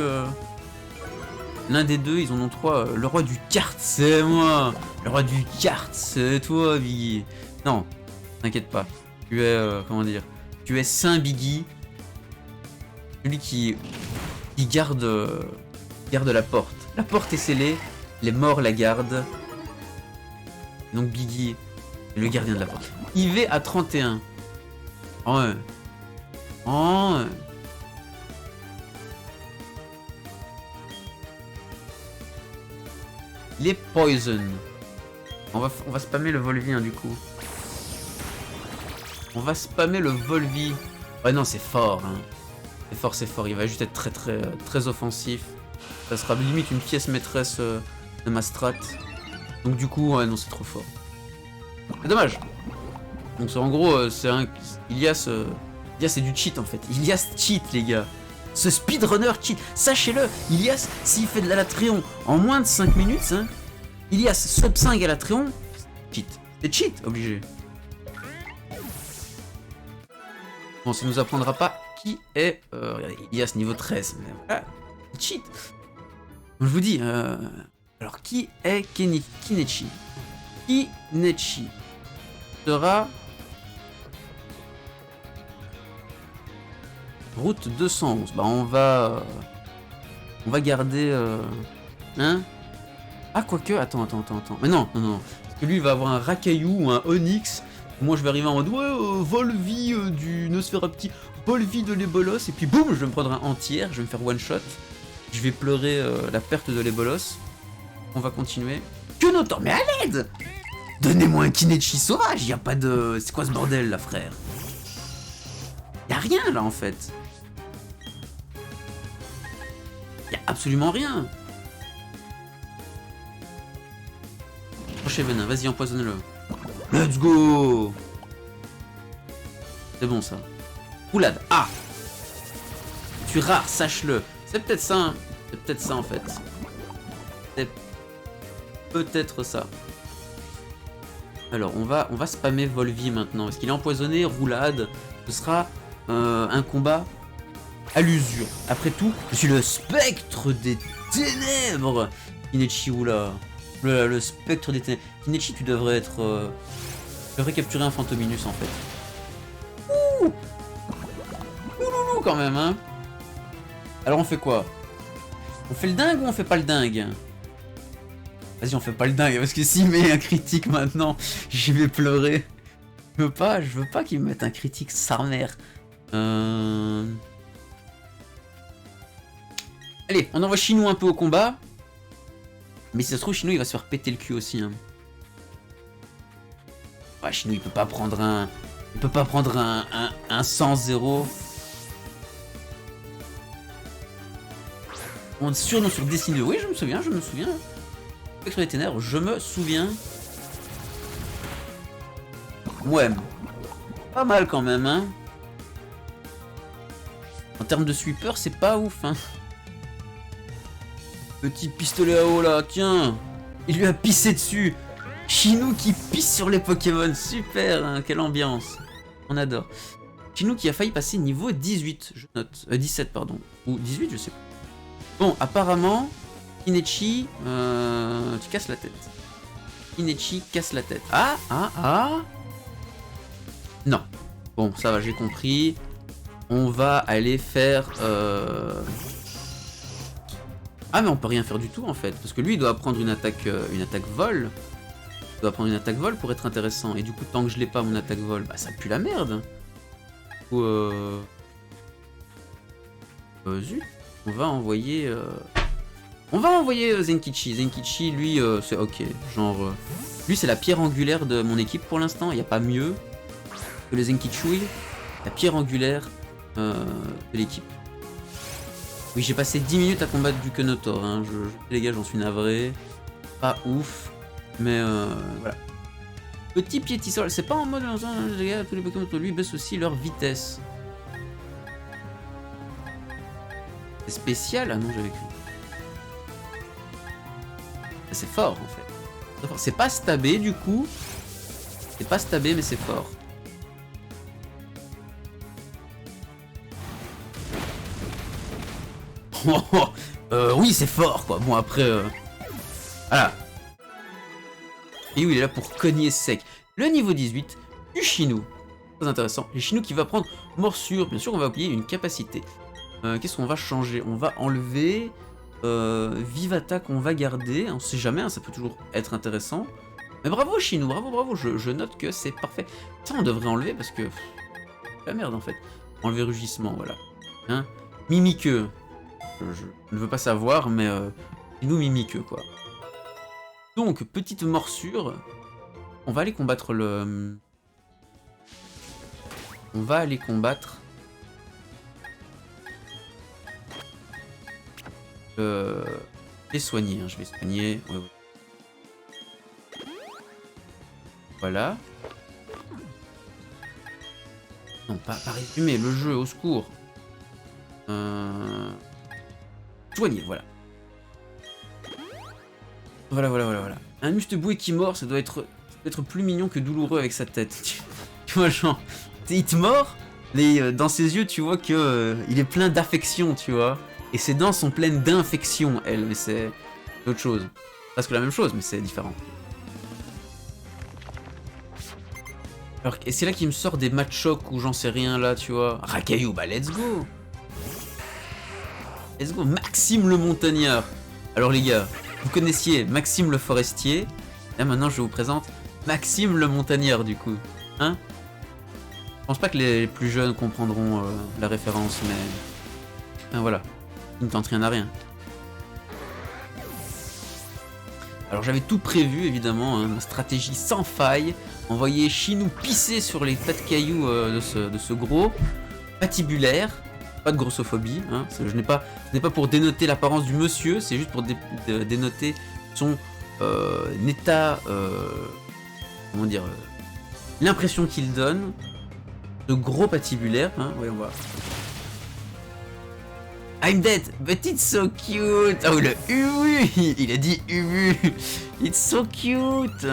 L'un des deux, ils en ont trois. Le roi du kart, c'est moi. Le roi du kart, c'est toi, Biggie. Non, t'inquiète pas. Tu es... comment dire? Tu es Saint Biggie. Celui qui garde... garde la porte. La porte est scellée. Les morts la gardent. Donc Biggie est le gardien de la porte. IV à 31. Ouais. Oh. Les poison. On va spammer le Volvi hein, du coup. On va spammer le Volvi. Ouais non c'est fort hein. C'est fort. Il va juste être très offensif. Ça sera limite une pièce maîtresse de ma strat. Donc du coup, ouais, non, c'est trop fort. C'est dommage. Donc en gros, c'est un... Ilias, c'est du cheat en fait. Ilias cheat les gars. Ce speedrunner cheat. Sachez-le, Ilias, s'il fait de la Latréon en moins de 5 minutes, hein, Ilias sub 5 à Latréon, cheat. C'est cheat, obligé. Bon, ça nous apprendra pas qui est Ilias niveau 13. Mais voilà, cheat. Je vous dis, alors qui est Kinechi? Kinechi sera route 211. Bah on va garder hein. Ah quoique, attends. Mais non. Parce que lui il va avoir un Rakayu ou un Onyx. Moi je vais arriver en mode ouais Volvi du Nosferapti, Volvi de l'Ebolos, et puis boum, je vais me prendre un entière, je vais me faire one shot. Je vais pleurer la perte de l'Ebolos. On va continuer. Que non, mais à l'aide! Donnez-moi un Kinechi sauvage, y a pas de... C'est quoi ce bordel là, frère? Y a rien là en fait. Y a absolument rien. Crochet venin, vas-y empoisonne-le. Let's go! C'est bon ça. Roulade. Ah! Tu es rare, sache-le. C'est peut-être ça, hein. C'est peut-être ça en fait. C'est peut-être ça. Alors on va spammer Volvi maintenant. Est-ce qu'il est empoisonné? Roulade. Ce sera un combat à l'usure. Après tout, je suis le spectre des ténèbres. Kinechi, oula. Le spectre des ténèbres. Kinechi, tu devrais être... Tu devrais capturer un Phantominus en fait. Ouh, quand même, hein. Alors on fait quoi? On fait le dingue ou on fait pas le dingue? Vas-y, on fait pas le dingue, parce que s'il met un critique maintenant, je vais pleurer. Je veux pas qu'il me mette un critique, sa mère. Allez, on envoie Chinou un peu au combat. Mais si ça se trouve, Chinou il va se faire péter le cul aussi. Hein. Ouais, Chinou il peut pas prendre un... Il peut pas prendre un 100-0. On est sur Destiny 2. Oui, je me souviens. Spectre des ténèbres, je me souviens. Ouais. Pas mal quand même, hein. En termes de sweeper, c'est pas ouf, hein. Petit pistolet à eau là, tiens. Il lui a pissé dessus. Chinou qui pisse sur les Pokémon. Super, hein, quelle ambiance. On adore. Chinou qui a failli passer niveau 18, je note. 17, pardon. Ou 18, je sais pas. Bon, apparemment, Kinechi, tu casses la tête. Kinechi casse la tête. Ah. Non. Bon, ça va, j'ai compris. On va aller faire... Ah, mais on peut rien faire du tout, en fait. Parce que lui, il doit apprendre une attaque vol. Il doit apprendre une attaque vol pour être intéressant. Et du coup, tant que je l'ai pas, mon attaque vol, bah ça pue la merde. Du coup, zut. On va envoyer... Zenkichi. Zenkichi, lui, c'est ok. Genre... lui, c'est la pierre angulaire de mon équipe pour l'instant. Il n'y a pas mieux que le Zenkichui. La pierre angulaire de l'équipe. Oui, j'ai passé 10 minutes à combattre du Kenotor. Hein. Les gars, j'en suis navré. Pas ouf. Mais voilà. Petit piétisseur. C'est pas en mode... les gars, tous les Pokémon autour de lui baissent aussi leur vitesse. C'est spécial? Ah non, j'avais cru. C'est fort en fait. C'est pas stabé du coup. C'est pas stabé mais c'est fort. Oui c'est fort quoi. Bon après... Voilà. Et oui il est là pour cogner sec. Le niveau 18 du Chinou. Très intéressant. Le Chinou qui va prendre morsure. Bien sûr on va oublier une capacité. Qu'est-ce qu'on va changer? On va enlever... vive attaque, on va garder. On sait jamais, hein, ça peut toujours être intéressant. Mais bravo Chinou, bravo. Je note que c'est parfait. Ça, on devrait enlever parce que... la merde en fait. Enlever rugissement, voilà. Hein, mimiqueux. Je ne veux pas savoir, mais... Chinou mimiqueux, quoi. Donc, petite morsure. On va aller combattre le... On va aller combattre... Je vais soigner, hein, je vais soigner. Ouais. Voilà. Non, pas résumer, le jeu, au secours. Soigner, voilà. Voilà. Un Musteboué qui mord, ça doit être plus mignon que douloureux avec sa tête. Tu vois, genre, il te mord, mais dans ses yeux, tu vois que il est plein d'affection, tu vois. Et ses dents sont pleines d'infection, elles, mais c'est autre chose. Presque la même chose, mais c'est différent. Alors, et c'est là qu'il me sort des Machocs ou j'en sais rien là, tu vois. Rakayu, bah let's go. Let's go, Maxime le Montagnard. Alors les gars, vous connaissiez Maxime le Forestier. Là maintenant je vous présente Maxime le Montagnard du coup. Hein? Je pense pas que les plus jeunes comprendront la référence, mais... Ben voilà, il ne tente rien à rien. Alors j'avais tout prévu évidemment, hein, ma stratégie sans faille. Envoyer Chinou pisser sur les tas de cailloux de ce gros. Patibulaire. Pas de grossophobie, hein. Ce n'est pas pour dénoter l'apparence du monsieur, c'est juste pour dénoter son état, comment dire, l'impression qu'il donne de gros patibulaire, hein. Voyons voir. I'm dead, but it's so cute. Oh le ubu, il a dit ubu, it's so cute.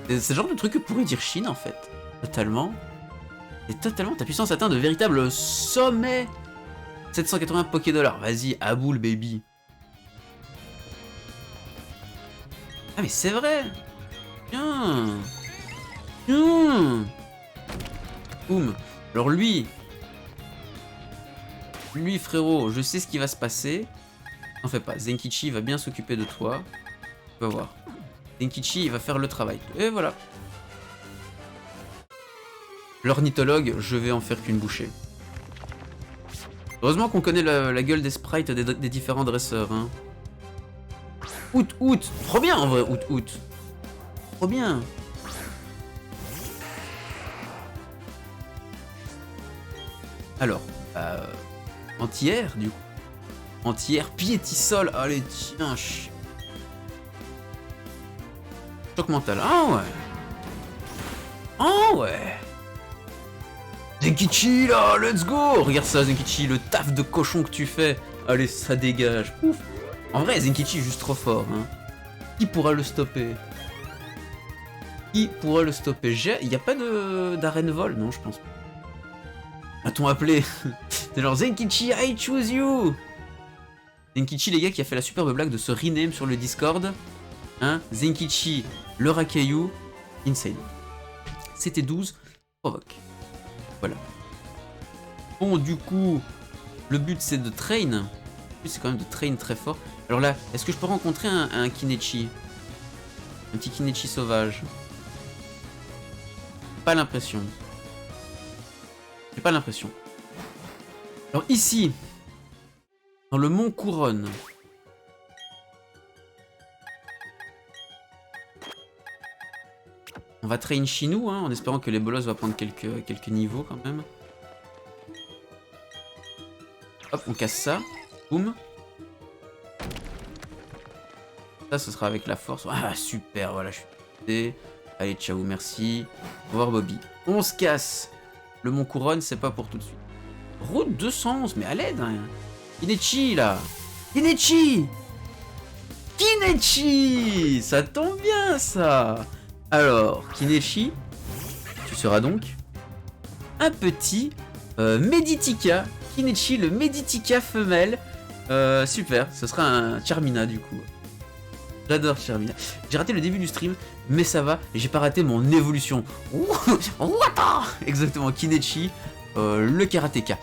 C'est le genre de truc que pourrait dire Chine en fait, totalement. Et totalement, ta puissance atteint de véritables sommets. 780 Pokédollars, vas-y, à boule, baby. Ah mais c'est vrai. Tiens. Boum. Alors lui, frérot, je sais ce qui va se passer. N'en fais pas, Zenkichi va bien s'occuper de toi. Tu vas voir. Zenkichi, il va faire le travail. Et voilà. L'ornithologue, je vais en faire qu'une bouchée. Heureusement qu'on connaît la gueule des sprites des différents dresseurs. Hein. Out. Trop bien en vrai, out. Trop bien. Alors, anti-air du coup. Anti-air, piétisol. Allez, tiens. Choc mental. Ah ouais. Zenkichi là, let's go! Regarde ça Zenkichi, le taf de cochon que tu fais. Allez, ça dégage. Ouf. En vrai, Zenkichi est juste trop fort. Hein. Qui pourra le stopper? Il n'y a pas d'arène vol? Non, je pense pas. A-t-on appelé? C'est genre Zenkichi, I choose you! Zenkichi, les gars, qui a fait la superbe blague de se rename sur le Discord. Hein? Zenkichi, le Rakayu, insane. C'était 12, provoque. Voilà. Bon, du coup, le but c'est de train. Le but c'est quand même de train très fort. Alors là, est-ce que je peux rencontrer un Kinechi? Un petit Kinechi sauvage? Pas l'impression. J'ai pas l'impression. Alors ici, dans le Mont Couronne. On va train Chinou, hein, en espérant que les bolos va prendre quelques niveaux quand même. Hop, on casse ça. Boum. Ça, ce sera avec la force. Ah, super, voilà, je suis pété. Allez, ciao, merci. Au revoir, Bobby. On se casse. Le Mont Couronne, c'est pas pour tout de suite. Route 211, mais à l'aide, hein. Kinechi, là. Kinechi, ça tombe bien, ça. Alors, Kinechi, tu seras donc un petit Meditika. Kinechi, le Meditika femelle. Super, ce sera un Charmina du coup. J'adore Charmina. J'ai raté le début du stream, mais ça va, j'ai pas raté mon évolution. Wata exactement, Kinechi, le karatéka.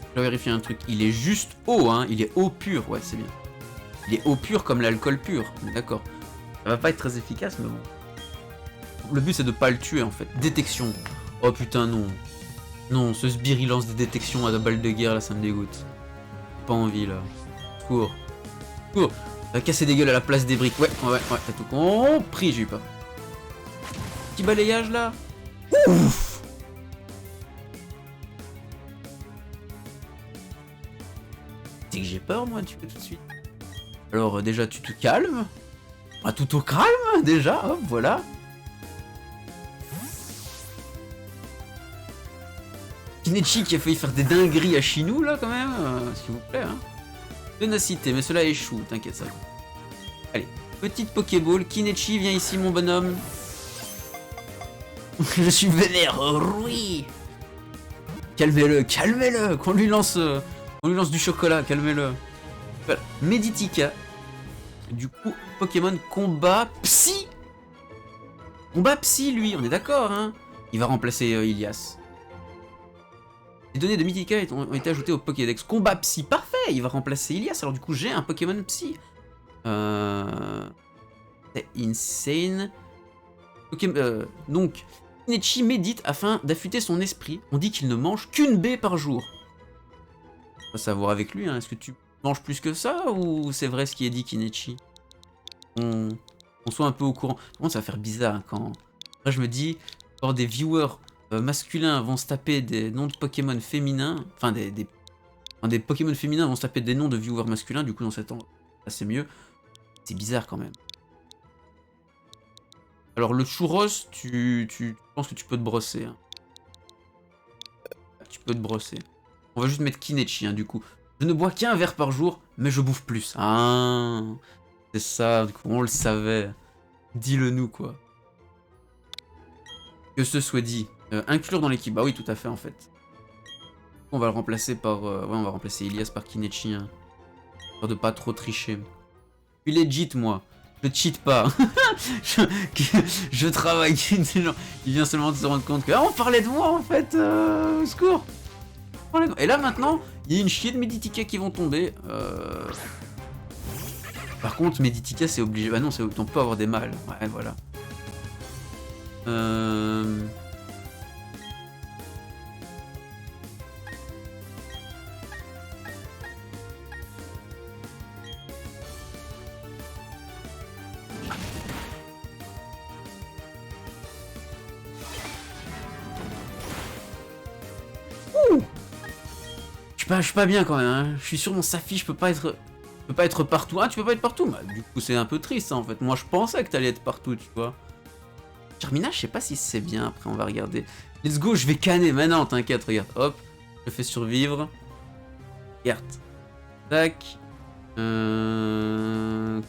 Je vais vérifier un truc. Il est juste eau, hein. Il est eau pure, ouais, c'est bien. Il est eau pure comme l'alcool pur, d'accord. Ça va pas être très efficace, mais bon. Le but c'est de pas le tuer en fait. Détection. Oh putain, non. Non, ce sbire il lance des détections à la balle de guerre, là ça me dégoûte. Pas envie là. Cours. Cours. Va casser des gueules à la place des briques. Ouais, t'as tout compris, j'ai eu peur. Petit balayage là. Ouf. Que j'ai peur moi tu peux tout de suite. Alors déjà tu te calmes. Ah, tout au calme déjà, hop voilà. Kinechi qui a failli faire des dingueries à Shinou là quand même, s'il vous plaît. Hein. Ténacité, mais cela échoue, t'inquiète ça. Allez, petite Pokéball, Kinechi, viens ici mon bonhomme. Je suis vénère, oui. Calmez-le, calmez-le, qu'on lui lance du chocolat, calmez-le. Voilà, Meditika. Du coup, Pokémon combat Psy. Combat Psy, lui, on est d'accord, hein. Il va remplacer Ilias. Les données de Meditika ont été ajoutées au Pokédex. Combat Psy, parfait, il va remplacer Ilias. Alors du coup, j'ai un Pokémon Psy. C'est insane. Donc, Kinechi médite afin d'affûter son esprit. On dit qu'il ne mange qu'une baie par jour. On va savoir avec lui, hein. Est-ce que tu manges plus que ça ou c'est vrai ce qui est dit, Kinechi? On soit un peu au courant. Par contre, ça va faire bizarre hein, quand... Là, je me dis, quand des viewers masculins vont se taper des noms de Pokémon féminins, enfin des Pokémon féminins vont se taper des noms de viewers masculins, du coup, dans cet temps, c'est mieux. C'est bizarre quand même. Alors le churros, tu penses que tu peux te brosser. Hein. Tu peux te brosser. On va juste mettre Kinechi, hein, du coup. Je ne bois qu'un verre par jour, mais je bouffe plus. Ah, c'est ça, du coup, on le savait. Dis-le nous, quoi. Que ce soit dit. Inclure dans l'équipe, bah oui, tout à fait, en fait. On va le remplacer par... ouais, on va remplacer Ilias par Kinechi, hein. Histoire de pas trop tricher. Je suis legit, moi. Je cheat pas. je travaille. Il vient seulement de se rendre compte que... Ah, on parlait de moi, en fait. Au secours. Et là, maintenant, il y a une chier de Meditika qui vont tomber. Par contre, Meditika, c'est obligé... Bah non, on peut avoir des mâles. Ouais, voilà. Je suis pas bien quand même, hein. Je suis sur mon Safi, je peux pas être partout. Ah, tu peux pas être partout? Bah, du coup, c'est un peu triste, hein, en fait. Moi, je pensais que t'allais être partout, tu vois. Charmina, je sais pas si c'est bien. Après, on va regarder. Let's go, je vais canner. Maintenant, t'inquiète, regarde. Hop, je fais survivre. Regarde. Tac.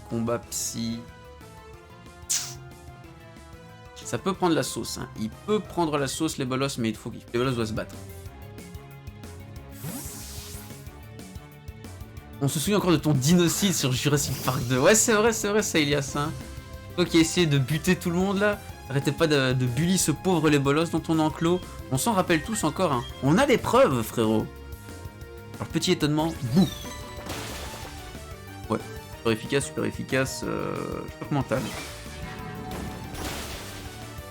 Combat psy. Ça peut prendre la sauce, hein. Il peut prendre la sauce, les bolos, mais il faut que les bolos doivent se battre. On se souvient encore de ton dinocide sur Jurassic Park 2. Ouais, c'est vrai, ça, Ilias. Hein. Toi qui as essayé de buter tout le monde là, arrêtez pas de bully ce pauvre les bolos dans ton enclos. On s'en rappelle tous encore. Hein. On a des preuves, frérot. Alors, petit étonnement, bouh. Ouais, super efficace. Choc mental.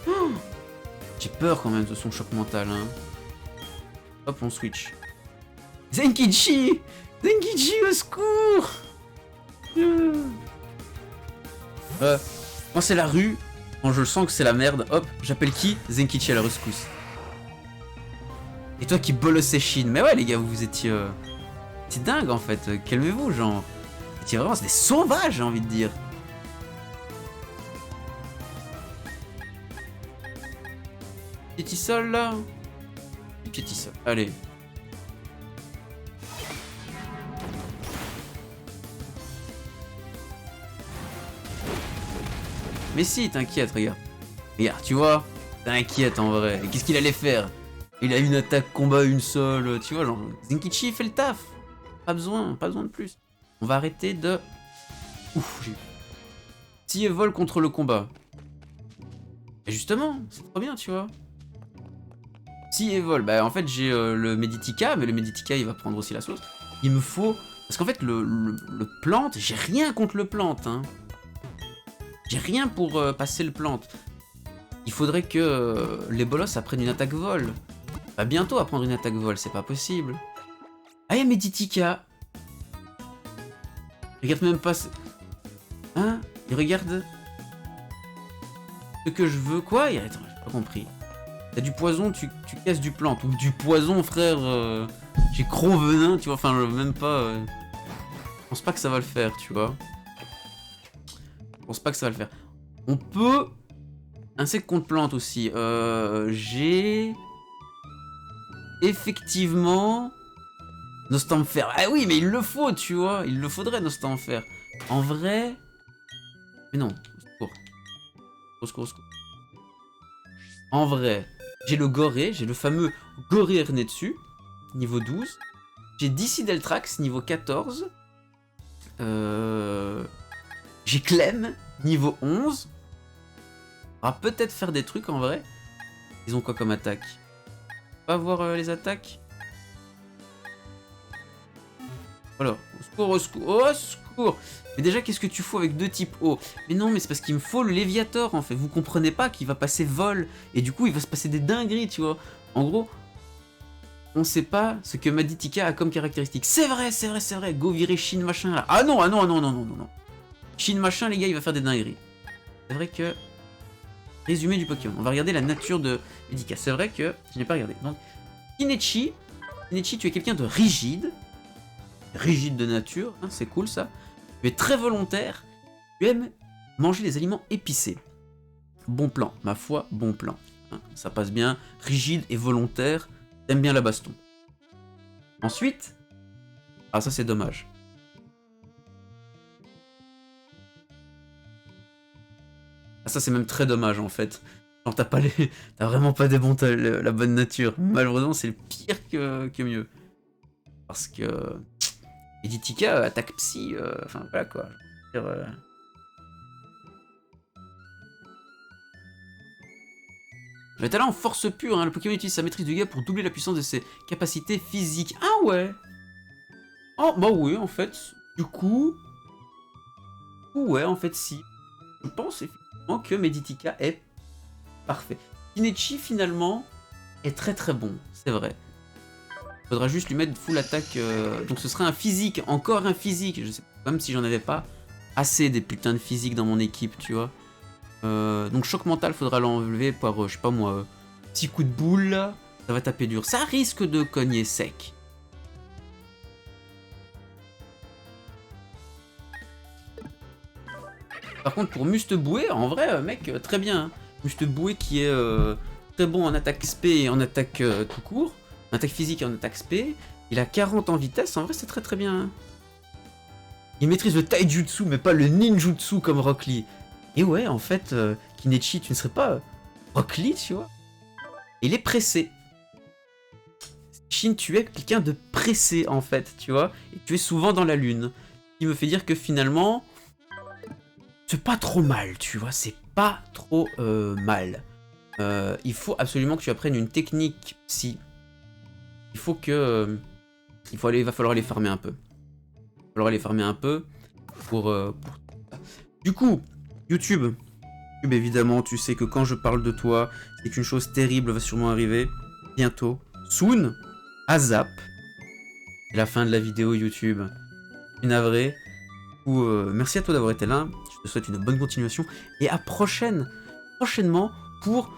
Oh, j'ai peur quand même de son choc mental. Hein. Hop, on switch. Zenkichi! Zenkichi, au secours! Quand c'est la rue, quand je sens que c'est la merde, hop, j'appelle qui? Zenkichi à la rescousse. Et toi qui bolossais Shin. Mais ouais, les gars, vous étiez... C'est dingue, en fait. Calmez-vous, genre. Vous étiez vraiment des sauvages, j'ai envie de dire. Petit sol, là. Petit sol. Allez. Mais si, t'inquiète, regarde. Regarde, tu vois, t'inquiète en vrai. Qu'est-ce qu'il allait faire? Il a une attaque combat une seule, tu vois, genre, Zenkichi fait le taf. Pas besoin de plus. On va arrêter de... Ouf, j'ai... Si vol contre le combat. Et justement, c'est trop bien, tu vois. Si vol, bah en fait j'ai le Meditika, mais le Meditika il va prendre aussi la sauce. Il me faut... Parce qu'en fait le plante, j'ai rien contre le plante, hein. J'ai rien pour passer le plante. Il faudrait que les bolos apprennent une attaque vol. Va bientôt apprendre une attaque vol, c'est pas possible. Ah, il y a Meditika. Regarde même pas... Hein? Il regarde... Ce que je veux... Quoi? Attends, j'ai pas compris. T'as du poison, tu casses du plante. Ou du poison, frère... J'ai gros venin, tu vois. Enfin, même pas... Je pense pas que ça va le faire, tu vois. Je pense pas que ça va le faire. On peut... Insecte contre plante aussi. J'ai... effectivement... Nostamfer. Ah oui, mais il le faut, tu vois. Il le faudrait, Nostamfer. En vrai... Mais non, au secours. Au secours, au secours. En vrai, j'ai le Goré, j'ai le fameux Goré Ernetsu, niveau 12. J'ai DC Deltrax, niveau 14. J'ai Clem, niveau 11. On va peut-être faire des trucs en vrai. Ils ont quoi comme attaque? On va voir les attaques. Voilà, au secours, au secours, au secours. Mais déjà, qu'est-ce que tu fous avec 2 types eau? Mais non, mais c'est parce qu'il me faut le Léviator, en fait. Vous comprenez pas qu'il va passer vol. Et du coup, il va se passer des dingueries, tu vois. En gros, on sait pas ce que Meditika a comme caractéristique. C'est vrai, c'est vrai, c'est vrai. Go virer Shin machin, là. Ah non, ah non, ah non, non, non, non, non. Shin machin, les gars, il va faire des dingueries. C'est vrai que... Résumé du Pokémon. On va regarder la nature de Meditika. C'est vrai que je n'ai pas regardé. Donc, Kinechi. Kinechi, tu es quelqu'un de rigide. Rigide de nature, hein, c'est cool ça. Tu es très volontaire, tu aimes manger des aliments épicés. Bon plan, ma foi, bon plan. Hein, ça passe bien, rigide et volontaire, t'aimes bien la baston. Ensuite, ah ça c'est dommage. Ah ça c'est même très dommage en fait. Genre t'as vraiment pas la bonne nature. Malheureusement c'est le pire que mieux. Parce que... Meditika attaque psy, enfin voilà quoi. Je veux dire, Le talent en force pure, hein. Le Pokémon utilise sa maîtrise du gars pour doubler la puissance de ses capacités physiques. Ah ouais. Oh bah oui en fait. Du coup... Ouais en fait si. Je pense effectivement que Meditika est parfait. Kinechi finalement est très très bon, c'est vrai. Faudra juste lui mettre full attaque. Donc ce serait un physique, encore un physique. Je sais pas, même si j'en avais pas assez des putains de physiques dans mon équipe, tu vois. Donc choc mental, faudra l'enlever par, je sais pas moi, petit coup de boule là. Ça va taper dur. Ça risque de cogner sec. Par contre pour Musteboué, en vrai, mec, très bien. Hein. Musteboué qui est très bon en attaque SP et en attaque tout court. En attaque physique et en attaque SP. Il a 40 en vitesse, en vrai c'est très très bien. Hein. Il maîtrise le taijutsu mais pas le ninjutsu comme Rock Lee. Et ouais, en fait, Kinechi, tu ne serais pas Rock Lee, tu vois. Il est pressé. Shin, tu es quelqu'un de pressé, en fait, tu vois. Et tu es souvent dans la lune. Ce qui me fait dire que finalement, c'est pas trop mal, tu vois. C'est pas trop mal. Il faut absolument que tu apprennes une technique psy. Il faut que... il va falloir les farmer un peu. Il va falloir les farmer un peu pour... Du coup, YouTube, évidemment, tu sais que quand je parle de toi, c'est qu'une chose terrible va sûrement arriver. Bientôt. Soon, ASAP. C'est la fin de la vidéo YouTube. Une navrée. Merci à toi d'avoir été là. Je te souhaite une bonne continuation. Et à prochainement pour